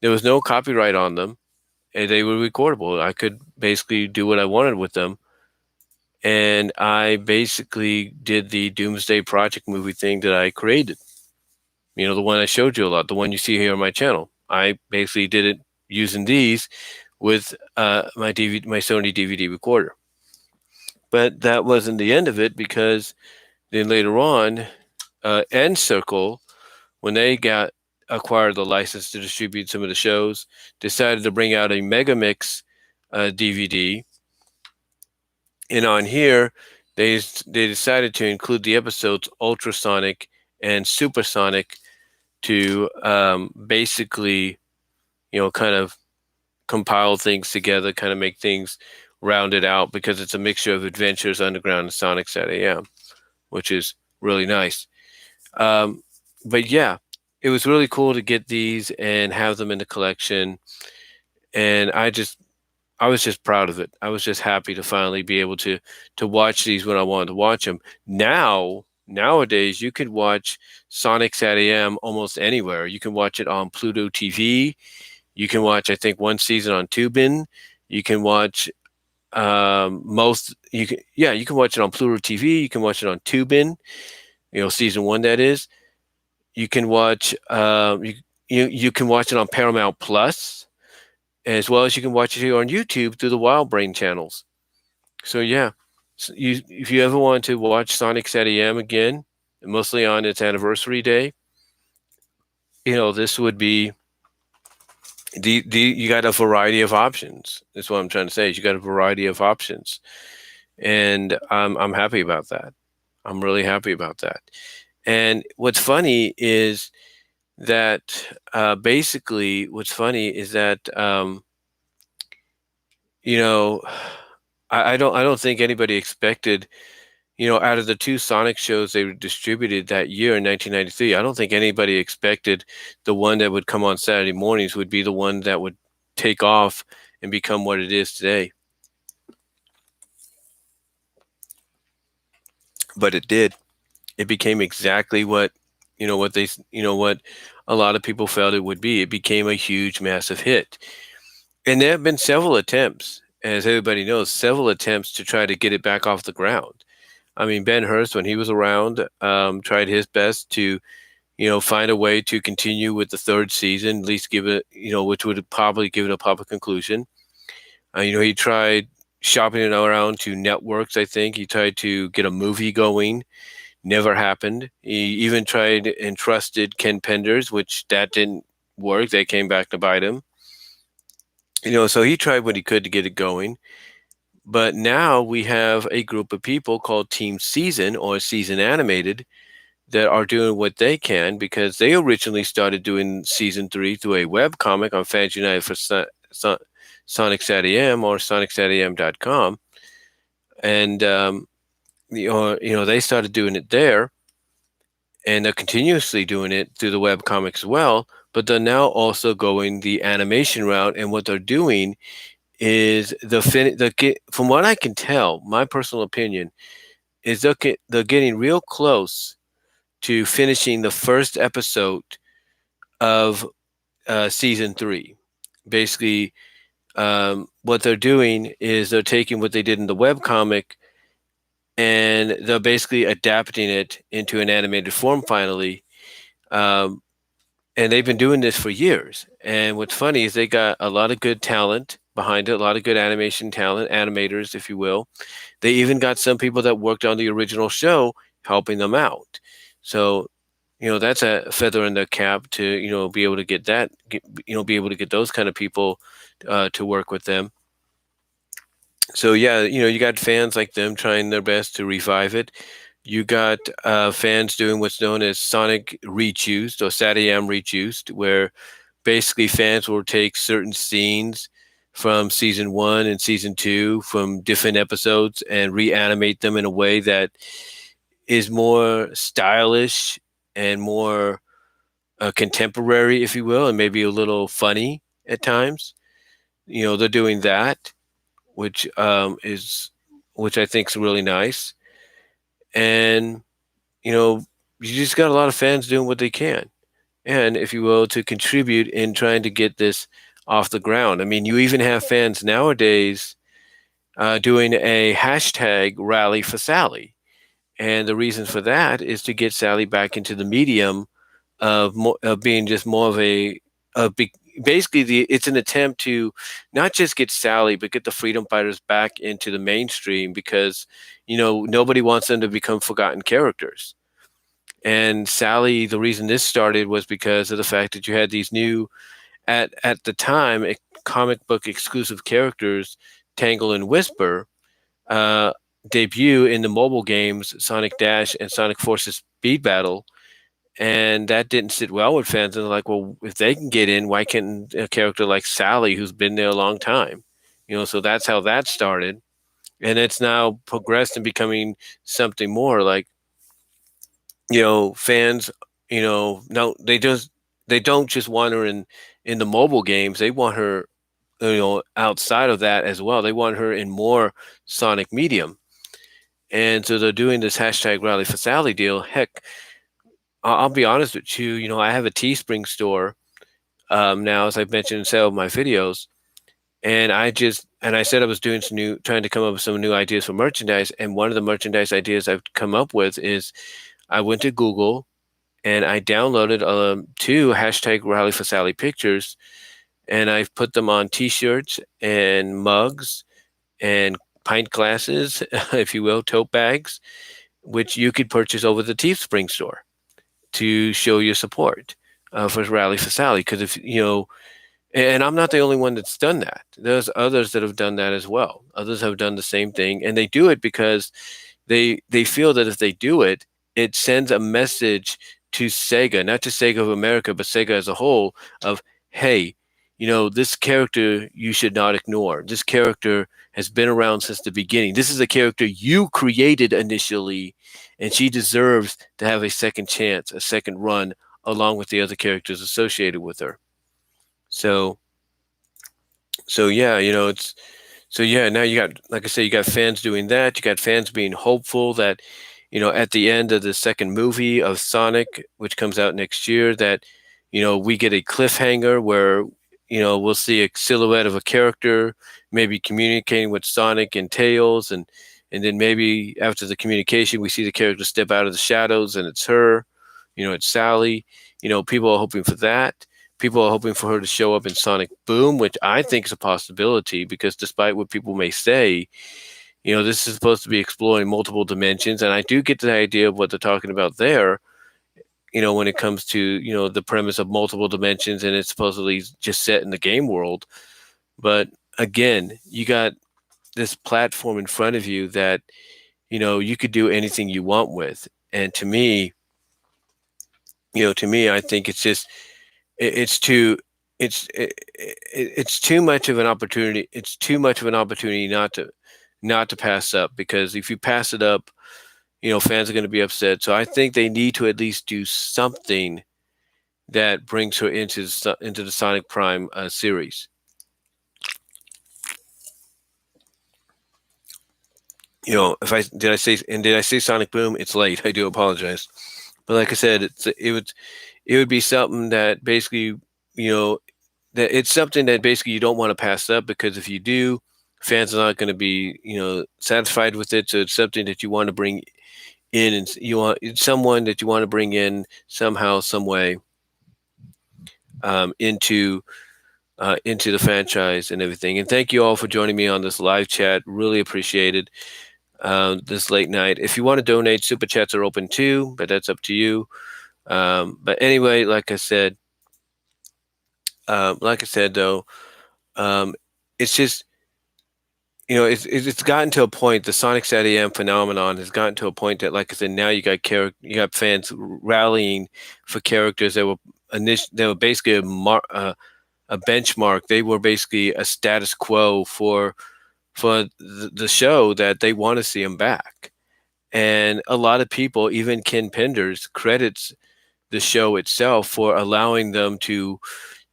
there was no copyright on them, and they were recordable. I could basically do what I wanted with them. And I basically did the Doomsday Project movie thing that I created. The one I showed you a lot, the one you see here on my channel. I basically did it using these with my Sony DVD recorder. But that wasn't the end of it, because then later on, N-Circle, when they acquired the license to distribute some of the shows, decided to bring out a Megamix DVD. And on here, they decided to include the episodes Ultrasonic and Supersonic to basically, kind of compile things together, kind of make things rounded out, because it's a mixture of Adventures Underground and Sonic SatAM, which is really nice. But yeah, it was really cool to get these and have them in the collection. And I was just proud of it. I was just happy to finally be able to watch these when I wanted to watch them. Nowadays, you can watch Sonic SatAM almost anywhere. You can watch it on Pluto TV. You can watch, I think, one season on Tubin. You can watch you can watch it on Pluto TV. You can watch it on Tubin. Season 1, that is. You can watch you can watch it on Paramount Plus, as well as you can watch it here on YouTube through the Wild Brain channels. So yeah, if you ever want to watch Sonic SatAM again, mostly on its anniversary day, this would be you got a variety of options. That's what I'm trying to say. Is you got a variety of options, and I'm happy about that. I'm really happy about that. And what's funny is that basically what's funny is that I don't think anybody expected, out of the 2 Sonic shows they distributed that year in 1993, I don't think anybody expected the one that would come on Saturday mornings would be the one that would take off and become what it is today. But it did. It became exactly what what a lot of people felt it would be. It became a huge, massive hit. And there have been several attempts, as everybody knows, several attempts to try to get it back off the ground. I mean, Ben Hurst, when he was around, tried his best to, find a way to continue with the 3rd season, at least give it, which would probably give it a proper conclusion. He tried shopping it around to networks, I think. He tried to get a movie going. Never happened. He even tried and trusted Ken Penders, which that didn't work. They came back to bite him. So he tried what he could to get it going. But now we have a group of people called Team Season, or Season Animated, that are doing what they can, because they originally started doing Season 3 through a web comic on Fans United for Sonic SatAM, or SonicSatAM.com. And, they started doing it there, and they're continuously doing it through the web comics as well. But they're now also going the animation route, and what they're doing is from what I can tell, my personal opinion is they're getting real close to finishing the first episode of Season 3. Basically, what they're doing is they're taking what they did in the webcomic, and they're basically adapting it into an animated form finally. And they've been doing this for years. And what's funny is they got a lot of good talent behind it, a lot of good animation talent, animators, if you will. They even got some people that worked on the original show helping them out. So that's a feather in the cap to be able to be able to get those kind of people to work with them. So yeah, you got fans like them trying their best to revive it. You got fans doing what's known as Sonic rejuiced or SatAM rejuiced, where basically fans will take certain scenes from season 1 and season 2 from different episodes and reanimate them in a way that is more stylish and more contemporary, if you will, and maybe a little funny at times. They're doing that, which which I think is really nice. And you just got a lot of fans doing what they can, and if you will, to contribute in trying to get this off the ground. I mean, you even have fans nowadays doing a hashtag rally for Sally, and the reason for that is to get Sally back into the medium of being just more of a big. Basically, it's an attempt to not just get Sally, but get the freedom fighters back into the mainstream, because nobody wants them to become forgotten characters. And Sally, the reason this started was because of the fact that you had these new, at the time, comic book exclusive characters, Tangle and Whisper, uh, debut in the mobile games Sonic Dash and Sonic Forces Speed Battle, and that didn't sit well with fans. And they're like, well, if they can get in, why can't a character like Sally, who's been there a long time? So that's how that started, and it's now progressed and becoming something more like, fans, no, they don't just want her in the mobile games. They want her, outside of that as well. They want her in more Sonic medium, and so they're doing this hashtag rally for Sally deal. Heck, I'll be honest with you. I have a Teespring store now, as I've mentioned in several of my videos, and I said I was doing trying to come up with some new ideas for merchandise. And one of the merchandise ideas I've come up with is I went to Google and I downloaded 2 hashtag rally for Sally pictures, and I've put them on T-shirts and mugs and pint glasses, if you will, tote bags, which you could purchase over the Teespring store to show your support for Rally for Sally. Because if and I'm not the only one that's done that. There's others that have done that as well. Others have done the same thing, and they do it because they feel that if they do it, it sends a message to Sega, not just Sega of America, but Sega as a whole, of, hey, this character you should not ignore. This character has been around since the beginning. This is a character you created initially, and she deserves to have a second chance, a second run, along with the other characters associated with her. So yeah, now you got, like I say, you got fans doing that. You got fans being hopeful that, at the end of the second movie of Sonic, which comes out next year, that, we get a cliffhanger where, we'll see a silhouette of a character maybe communicating with Sonic and Tails, and then maybe after the communication, we see the character step out of the shadows and it's her, it's Sally. People are hoping for that. People are hoping for her to show up in Sonic Boom, which I think is a possibility, because despite what people may say, this is supposed to be exploring multiple dimensions. And I do get the idea of what they're talking about there, when it comes to, the premise of multiple dimensions, and it's supposedly just set in the game world. But again, you got this platform in front of you that, you could do anything you want with. And to me, I think it's just, it's too much of an opportunity. It's too much of an opportunity not to pass up, because if you pass it up, fans are going to be upset. So I think they need to at least do something that brings her into the Sonic Prime series. Did I say Sonic Boom? It's late. I do apologize. But like I said, it would be something that basically, that it's something that basically you don't want to pass up, because if you do, fans are not going to be, satisfied with it. So it's something that you want to bring in, and it's someone that you want to bring in somehow, some way, into the franchise and everything. And thank you all for joining me on this live chat. Really appreciate it. This late night. If you want to donate, super chats are open too, but that's up to you. But anyway, like I said though, um, it's just, it's gotten to a point. The Sonic SatAM phenomenon has gotten to a point that, like I said, now you got fans rallying for characters that were they were basically a benchmark. They were basically a status quo for the show, that they want to see them back. And a lot of people, even Ken Penders, credits the show itself for allowing them to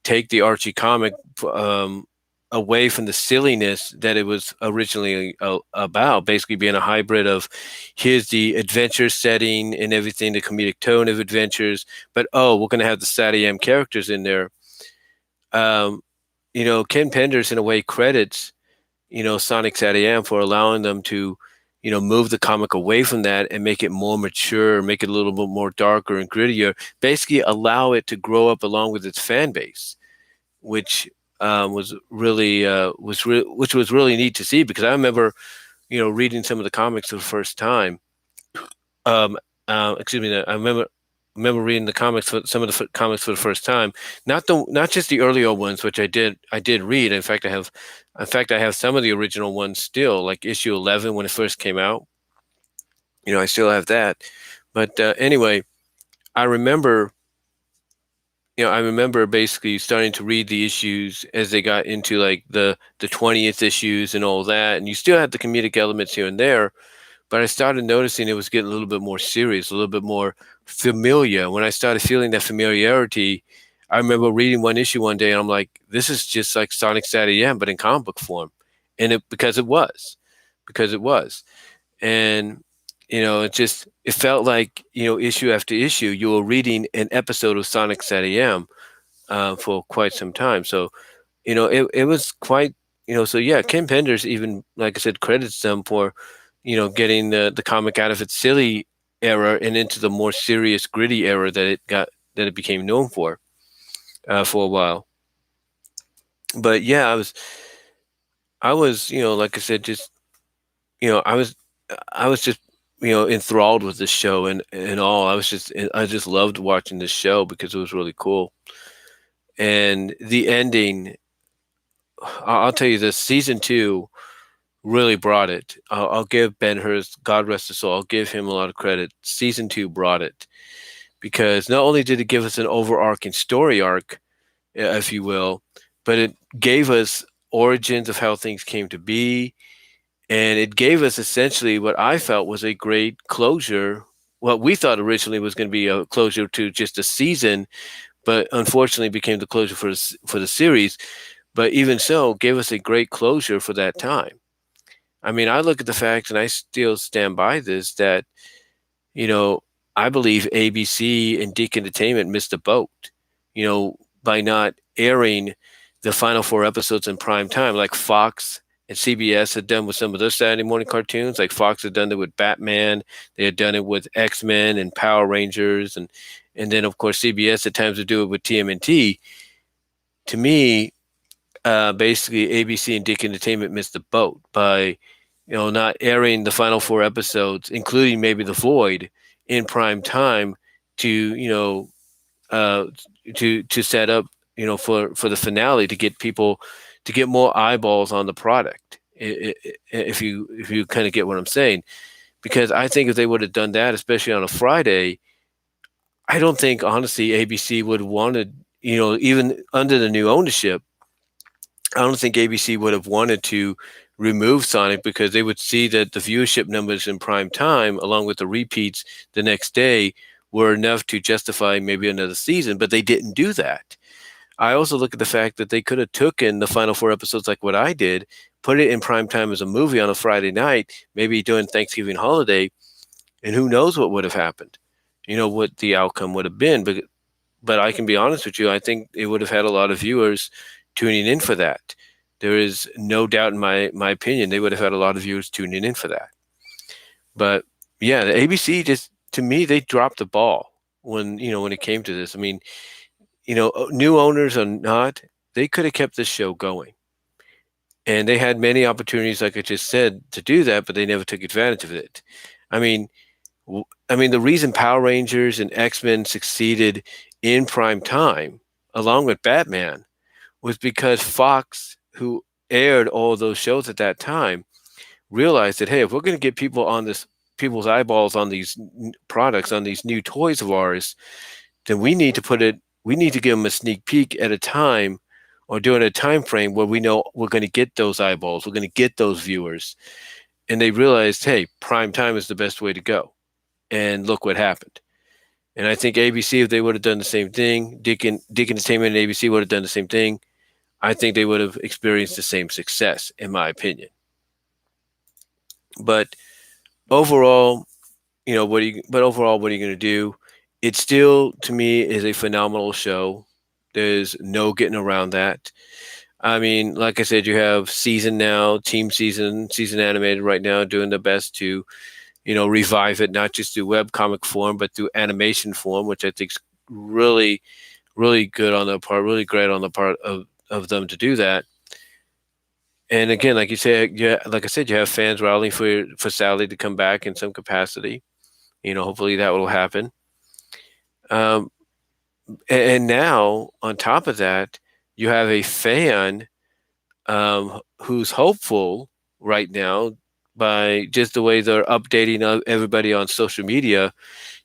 take the Archie comic um, away from the silliness that it was originally about, basically being a hybrid of, here's the adventure setting and everything, the comedic tone of adventures, but we're going to have the SatAM characters in there. Um, Ken Penders in a way credits, Sonic SatAM for allowing them to, move the comic away from that and make it more mature, make it a little bit more darker and grittier, basically allow it to grow up along with its fan base, which was really which was really neat to see, because I remember, reading some of the comics for the first time. Excuse me, I remember reading the comics for some of the comics for the first time. Not just the earlier ones, which I did read. In fact, I have some of the original ones still, like issue 11 when it first came out. I still have that. But anyway, I remember. I remember basically starting to read the issues as they got into like the 20th issues and all that, and you still had the comedic elements here and there, but I started noticing it was getting a little bit more serious, a little bit more familiar. When I started feeling that familiarity, I remember reading one issue one day and I'm like, this is just like Sonic SatAM, but in comic book form. And because it was. And, it felt like, issue after issue, you were reading an episode of Sonic SatAM for quite some time. So, it was quite, so yeah, Kim Penders even, like I said, credits them for, getting the comic out of its silly era and into the more serious, gritty era that it became known for a while. But yeah, I was, like I said, just, I was, just, enthralled with this show and all. I just loved watching this show because it was really cool. And the ending, I'll tell you this, season 2 really brought it. I'll give Ben Hurst, God rest his soul, I'll give him a lot of credit. Season 2 brought it, because not only did it give us an overarching story arc, if you will, but it gave us origins of how things came to be. And it gave us essentially what I felt was a great closure. What we thought originally was going to be a closure to just a season, but unfortunately became the closure for the series. But even so, gave us a great closure for that time. I mean, I look at the facts and I still stand by this, that, I believe ABC and Dick Entertainment missed the boat, by not airing the final 4 episodes in prime time, like Fox and CBS had done with some of their Saturday morning cartoons. Like Fox had done it with Batman, they had done it with X-Men and Power Rangers, and then of course CBS at times would do it with TMNT. To me, basically ABC and Dick Entertainment missed the boat by, not airing the final 4 episodes, including maybe The Void, in prime time to, uh, to set up, for the finale, to get people, to get more eyeballs on the product. If you kind of get what I'm saying, because I think if they would have done that, especially on a Friday, I don't think honestly ABC would have wanted, even under the new ownership, I don't think ABC would have wanted to remove Sonic, because they would see that the viewership numbers in prime time, along with the repeats the next day, were enough to justify maybe another season, but they didn't do that. I also look at the fact that they could have taken the final 4 episodes like what I did, put it in prime time as a movie on a Friday night, maybe during Thanksgiving holiday, and who knows what would have happened, what the outcome would have been. But I can be honest with you, I think it would have had a lot of viewers tuning in for that. There is no doubt in my opinion, they would have had a lot of viewers tuning in for that. But yeah, the ABC just, to me, they dropped the ball when it came to this. I mean, new owners or not, they could have kept this show going. And they had many opportunities, like I just said, to do that, but they never took advantage of it. I mean, I mean, the reason Power Rangers and X-Men succeeded in prime time, along with Batman, was because Fox, who aired all those shows at that time, realized that, hey, if we're going to get people's eyeballs on these products, on these new toys of ours, then we need to give them a sneak peek at a time, or during a time frame where we know we're going to get those eyeballs, we're going to get those viewers. And they realized, hey, prime time is the best way to go. And look what happened. And I think ABC, if they would have done the same thing, Dick Entertainment and ABC would have done the same thing, I think they would have experienced the same success, in my opinion. But overall, what are you going to do? It still, to me, is a phenomenal show. There's no getting around that. I mean, like I said, you have season now, season animated right now, doing the best to, revive it, not just through webcomic form, but through animation form, which I think is really, really good on the part, really great on the part of them to do that. And again, like I said, you have fans rallying for Sally to come back in some capacity. Hopefully that will happen. And now, on top of that, you have a fan who's hopeful right now by just the way they're updating everybody on social media.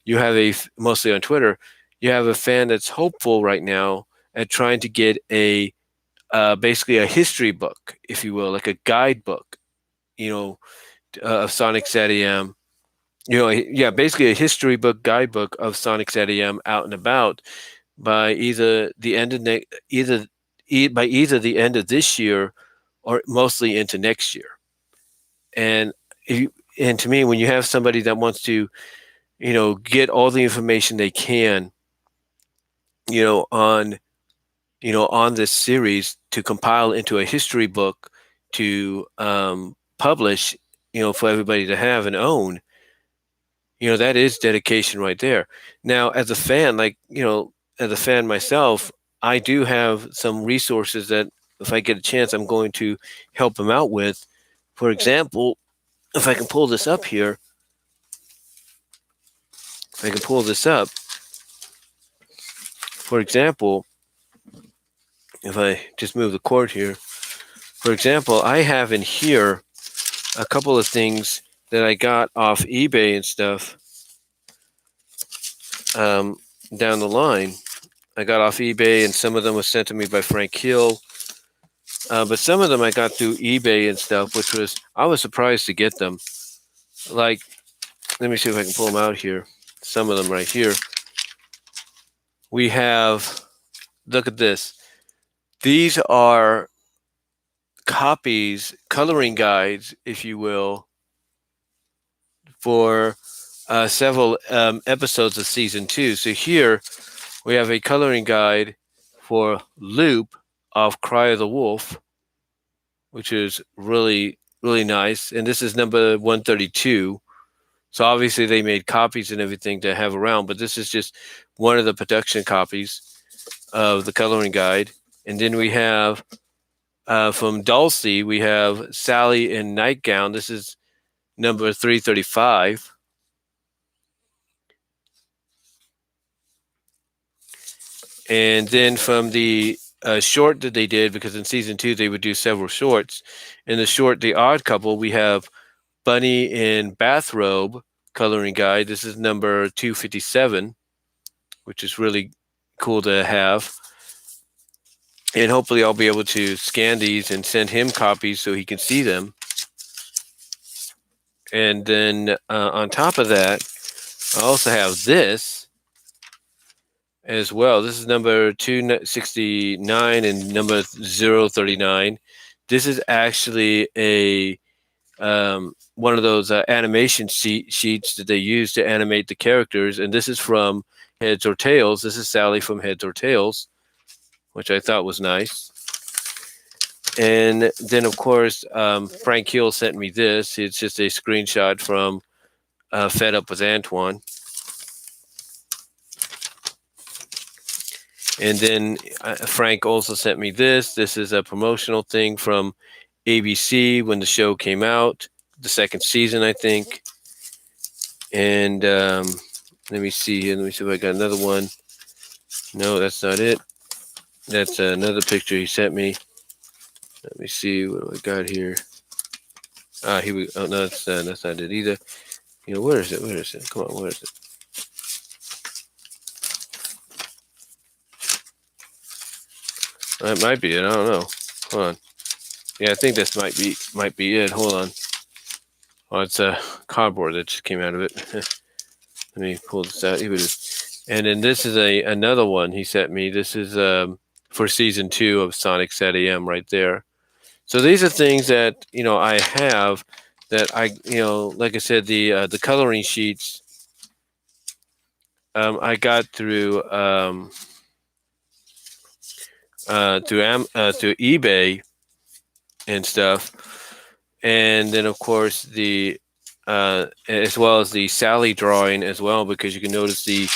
You have mostly on Twitter, you have a fan that's hopeful right now at trying to get basically a history book, if you will, like a guidebook, of Sonic SatAM. Basically a history book, guidebook of Sonic SatAM out and about by either the end of either the end of this year or mostly into next year. And to me, when you have somebody that wants to, get all the information they can, on this series to compile into a history book to publish, for everybody to have and own, that is dedication right there. Now, as a fan, as a fan myself, I do have some resources that if I get a chance, I'm going to help them out with. For example, if I can pull this up here, for example, if I just move the cord here, for example, I have in here a couple of things that I got off eBay and stuff down the line. I got off eBay, and some of them was sent to me by Frank Hill. But some of them I got through eBay and stuff, I was surprised to get them. Like, let me see if I can pull them out here. Some of them right here. We have, look at this. These are copies, coloring guides, if you will, for several episodes of season 2. So here we have a coloring guide for Loop of Cry of the Wolf, which is really, really nice. And this is number 132. So obviously they made copies and everything to have around, but this is just one of the production copies of the coloring guide. And then we have from Dulcie, we have Sally in Nightgown. This is number 335. And then from the short that they did, because in season 2 they would do several shorts. In the short, The Odd Couple, we have Bunny in Bathrobe coloring guide. This is number 257, which is really cool to have. And hopefully I'll be able to scan these and send him copies so he can see them. And then on top of that, I also have this as well. This is number 269 and number 039. This is actually a one of those animation sheets that they use to animate the characters. And this is from Heads or Tails. This is Sally from Heads or Tails, which I thought was nice. And then, of course, Frank Hill sent me this. It's just a screenshot from Fed Up with Antoine. And then Frank also sent me this. This is a promotional thing from ABC when the show came out, the second season, I think. And let me see here. Let me see if I got another one. No, that's not it. That's another picture he sent me. Let me see what do I got here. Here we. Oh no, that's not it either. Where is it? Where is it? Come on, where is it? That might be it. I don't know. Hold on. Yeah, I think this might be it. Hold on. Oh, it's a cardboard that just came out of it. Let me pull this out. And then this is another one he sent me. This is for season 2 of Sonic SatAM right there. So these are things that I have that I like I said, the coloring sheets I got through through eBay and stuff, and then of course the as well as the Sally drawing as well, because you can notice the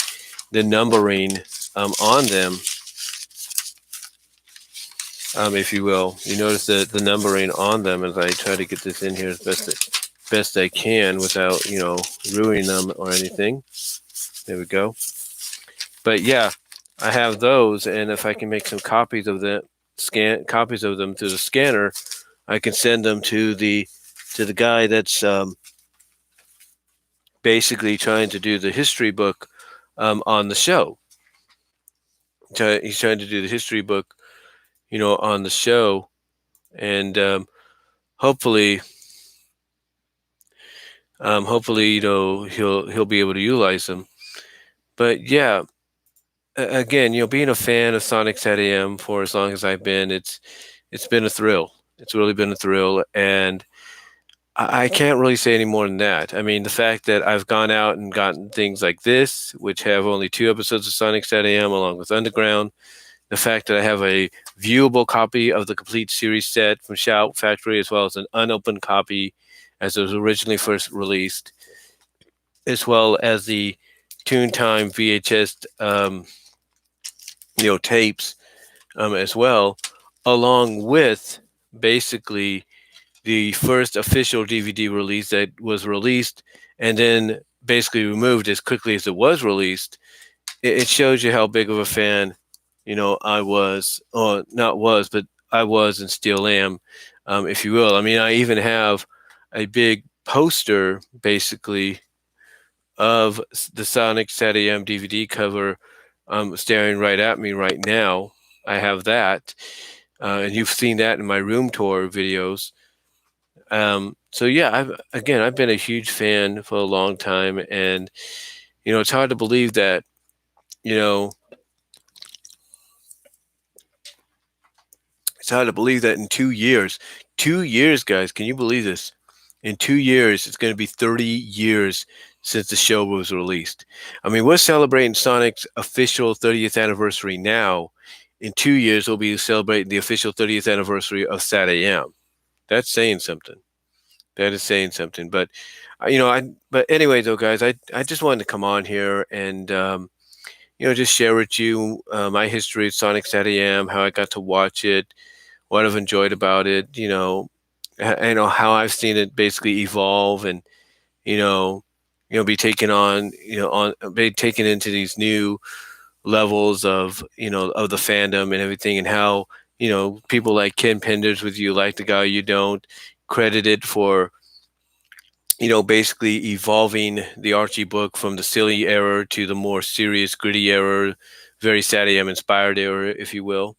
numbering on them, if you will. You notice the numbering on them as I try to get this in here as best I can without ruining them or anything. There we go. But yeah, I have those, and if I can make some copies of them through the scanner, I can send them to the guy that's basically trying to do the history book on the show. He's trying to do the history book, on the show, and hopefully, he'll be able to utilize them. But yeah, again, being a fan of Sonic SatAM for as long as I've been, it's been a thrill. It's really been a thrill, and I can't really say any more than that. I mean, the fact that I've gone out and gotten things like this, which have only 2 episodes of Sonic SatAM along with Underground, the fact that I have a viewable copy of the complete series set from Shout Factory, as well as an unopened copy as it was originally first released, as well as the Toontime VHS tapes as well, along with basically the first official DVD release that was released and then basically removed as quickly as it was released. It shows you how big of a fan, I was, or not was, but I was and still am, if you will. I mean, I even have a big poster, basically, of the Sonic SatAM DVD cover staring right at me right now. I have that. And you've seen that in my room tour videos. So yeah, I've been a huge fan for a long time, and it's hard to believe that it's hard to believe that in 2 years, guys, can you believe this? In 2 years, it's going to be 30 years since the show was released. I mean, we're celebrating Sonic's official 30th anniversary now. In 2 years, we'll be celebrating the official 30th anniversary of SatAM. That's saying something. That is saying something. But but anyway, though, guys, I just wanted to come on here and just share with you my history of Sonic SatAM, how I got to watch it, what I've enjoyed about it, how I've seen it basically evolve and be taken be taken into these new levels of of the fandom and everything, and how people like Ken Penders with You Like the Guy You Don't, credited for basically evolving the Archie book from the silly era to the more serious, gritty era, very SatAM inspired era, if you will.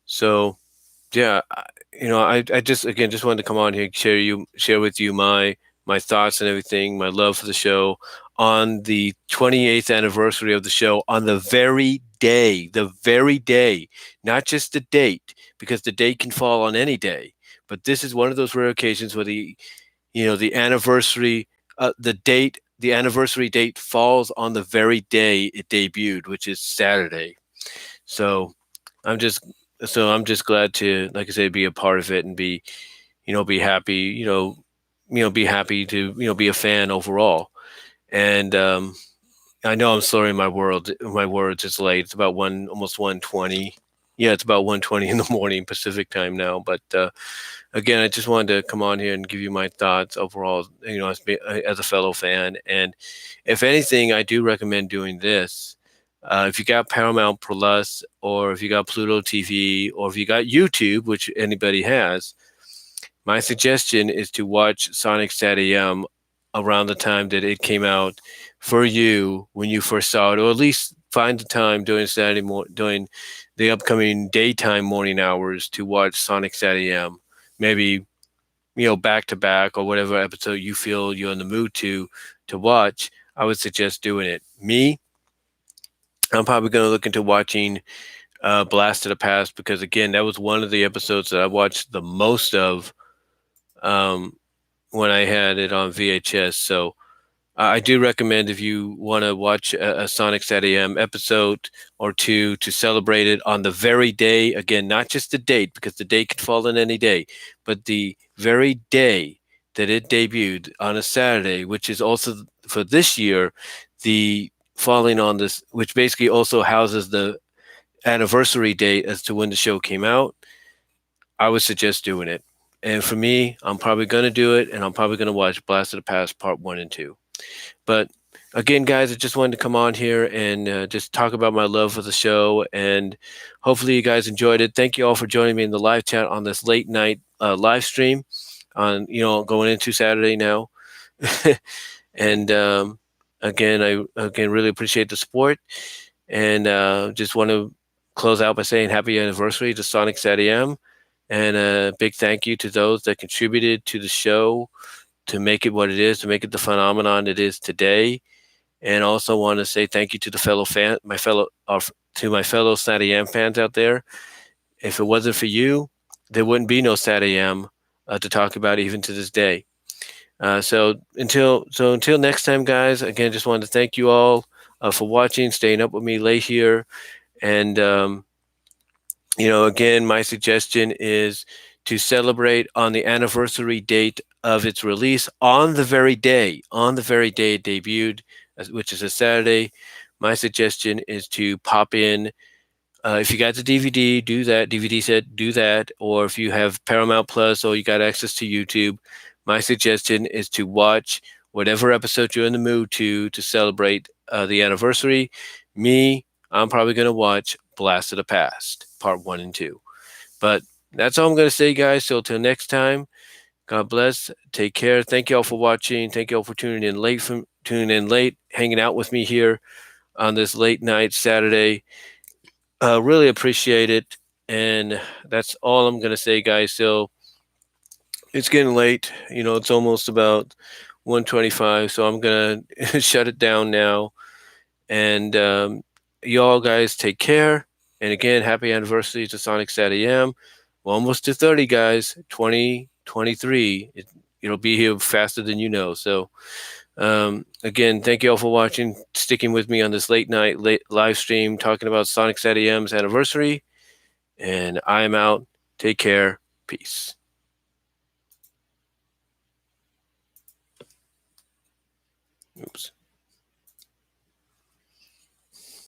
So yeah, I just wanted to come on here and share with you my thoughts and everything, my love for the show on the 28th anniversary of the show, on the very day, not just the date, because the date can fall on any day, but this is one of those rare occasions where the anniversary, the anniversary date falls on the very day it debuted, which is Saturday. So I'm just glad to, like I say, be a part of it and be happy, be happy to, be a fan overall. And I know I'm slurring my words. It's late. It's about almost 1:20. Yeah, it's about 1:20 in the morning Pacific time now. But again, I just wanted to come on here and give you my thoughts overall, as a fellow fan. And if anything, I do recommend doing this. If you got Paramount Plus, or if you got Pluto TV, or if you got YouTube, which anybody has, my suggestion is to watch Sonic SatAM around the time that it came out for you when you first saw it, or at least find the time during the upcoming daytime morning hours to watch Sonic SatAM. Maybe back to back, or whatever episode you feel you're in the mood to watch. I would suggest doing it. Me, I'm probably going to look into watching Blast of the Past, because again, that was one of the episodes that I watched the most of. Um, when I had it on VHS. So I do recommend, if you want to watch a Sonic SatAM episode or two to celebrate it on the very day, again, not just the date, because the date could fall on any day, but the very day that it debuted on a Saturday, which is also for this year, the falling on this, which basically also houses the anniversary date as to when the show came out. I would suggest doing it. And for me, I'm probably going to do it, and I'm probably going to watch Blast of the Past Part 1 and 2. But again, guys, I just wanted to come on here and just talk about my love for the show, and hopefully you guys enjoyed it. Thank you all for joining me in the live chat on this late night live stream on, going into Saturday now. And again, I really appreciate the support, and just want to close out by saying happy anniversary to Sonic SatAM. And a big thank you to those that contributed to the show to make it what it is, to make it the phenomenon it is today. And also want to say thank you to my fellow SatAM fans out there. If it wasn't for you, there wouldn't be no SatAM to talk about even to this day. So until next time, guys. Again, just wanted to thank you all for watching, staying up with me late here, and again, my suggestion is to celebrate on the anniversary date of its release, on the very day it debuted, which is a Saturday. My suggestion is to pop in. If you got the DVD, do that. DVD set, do that. Or if you have Paramount Plus, or you got access to YouTube, my suggestion is to watch whatever episode you're in the mood to celebrate the anniversary. Me, I'm probably going to watch Blast of the Past, Part 1 and 2. But that's all I'm going to say, guys. So till next time, God bless. Take care. Thank you all for watching. Thank you all for tuning in late, hanging out with me here on this late night Saturday. Really appreciate it. And that's all I'm going to say, guys. So it's getting late. It's almost about 1:25. So I'm going to shut it down now. And you all guys take care. And again, happy anniversary to Sonic SatAM. We're almost to 30, guys. 2023. It'll be here faster than you know. So again, thank you all for watching, sticking with me on this late live stream, talking about Sonic SatAM's anniversary. And I'm out. Take care. Peace. Oops.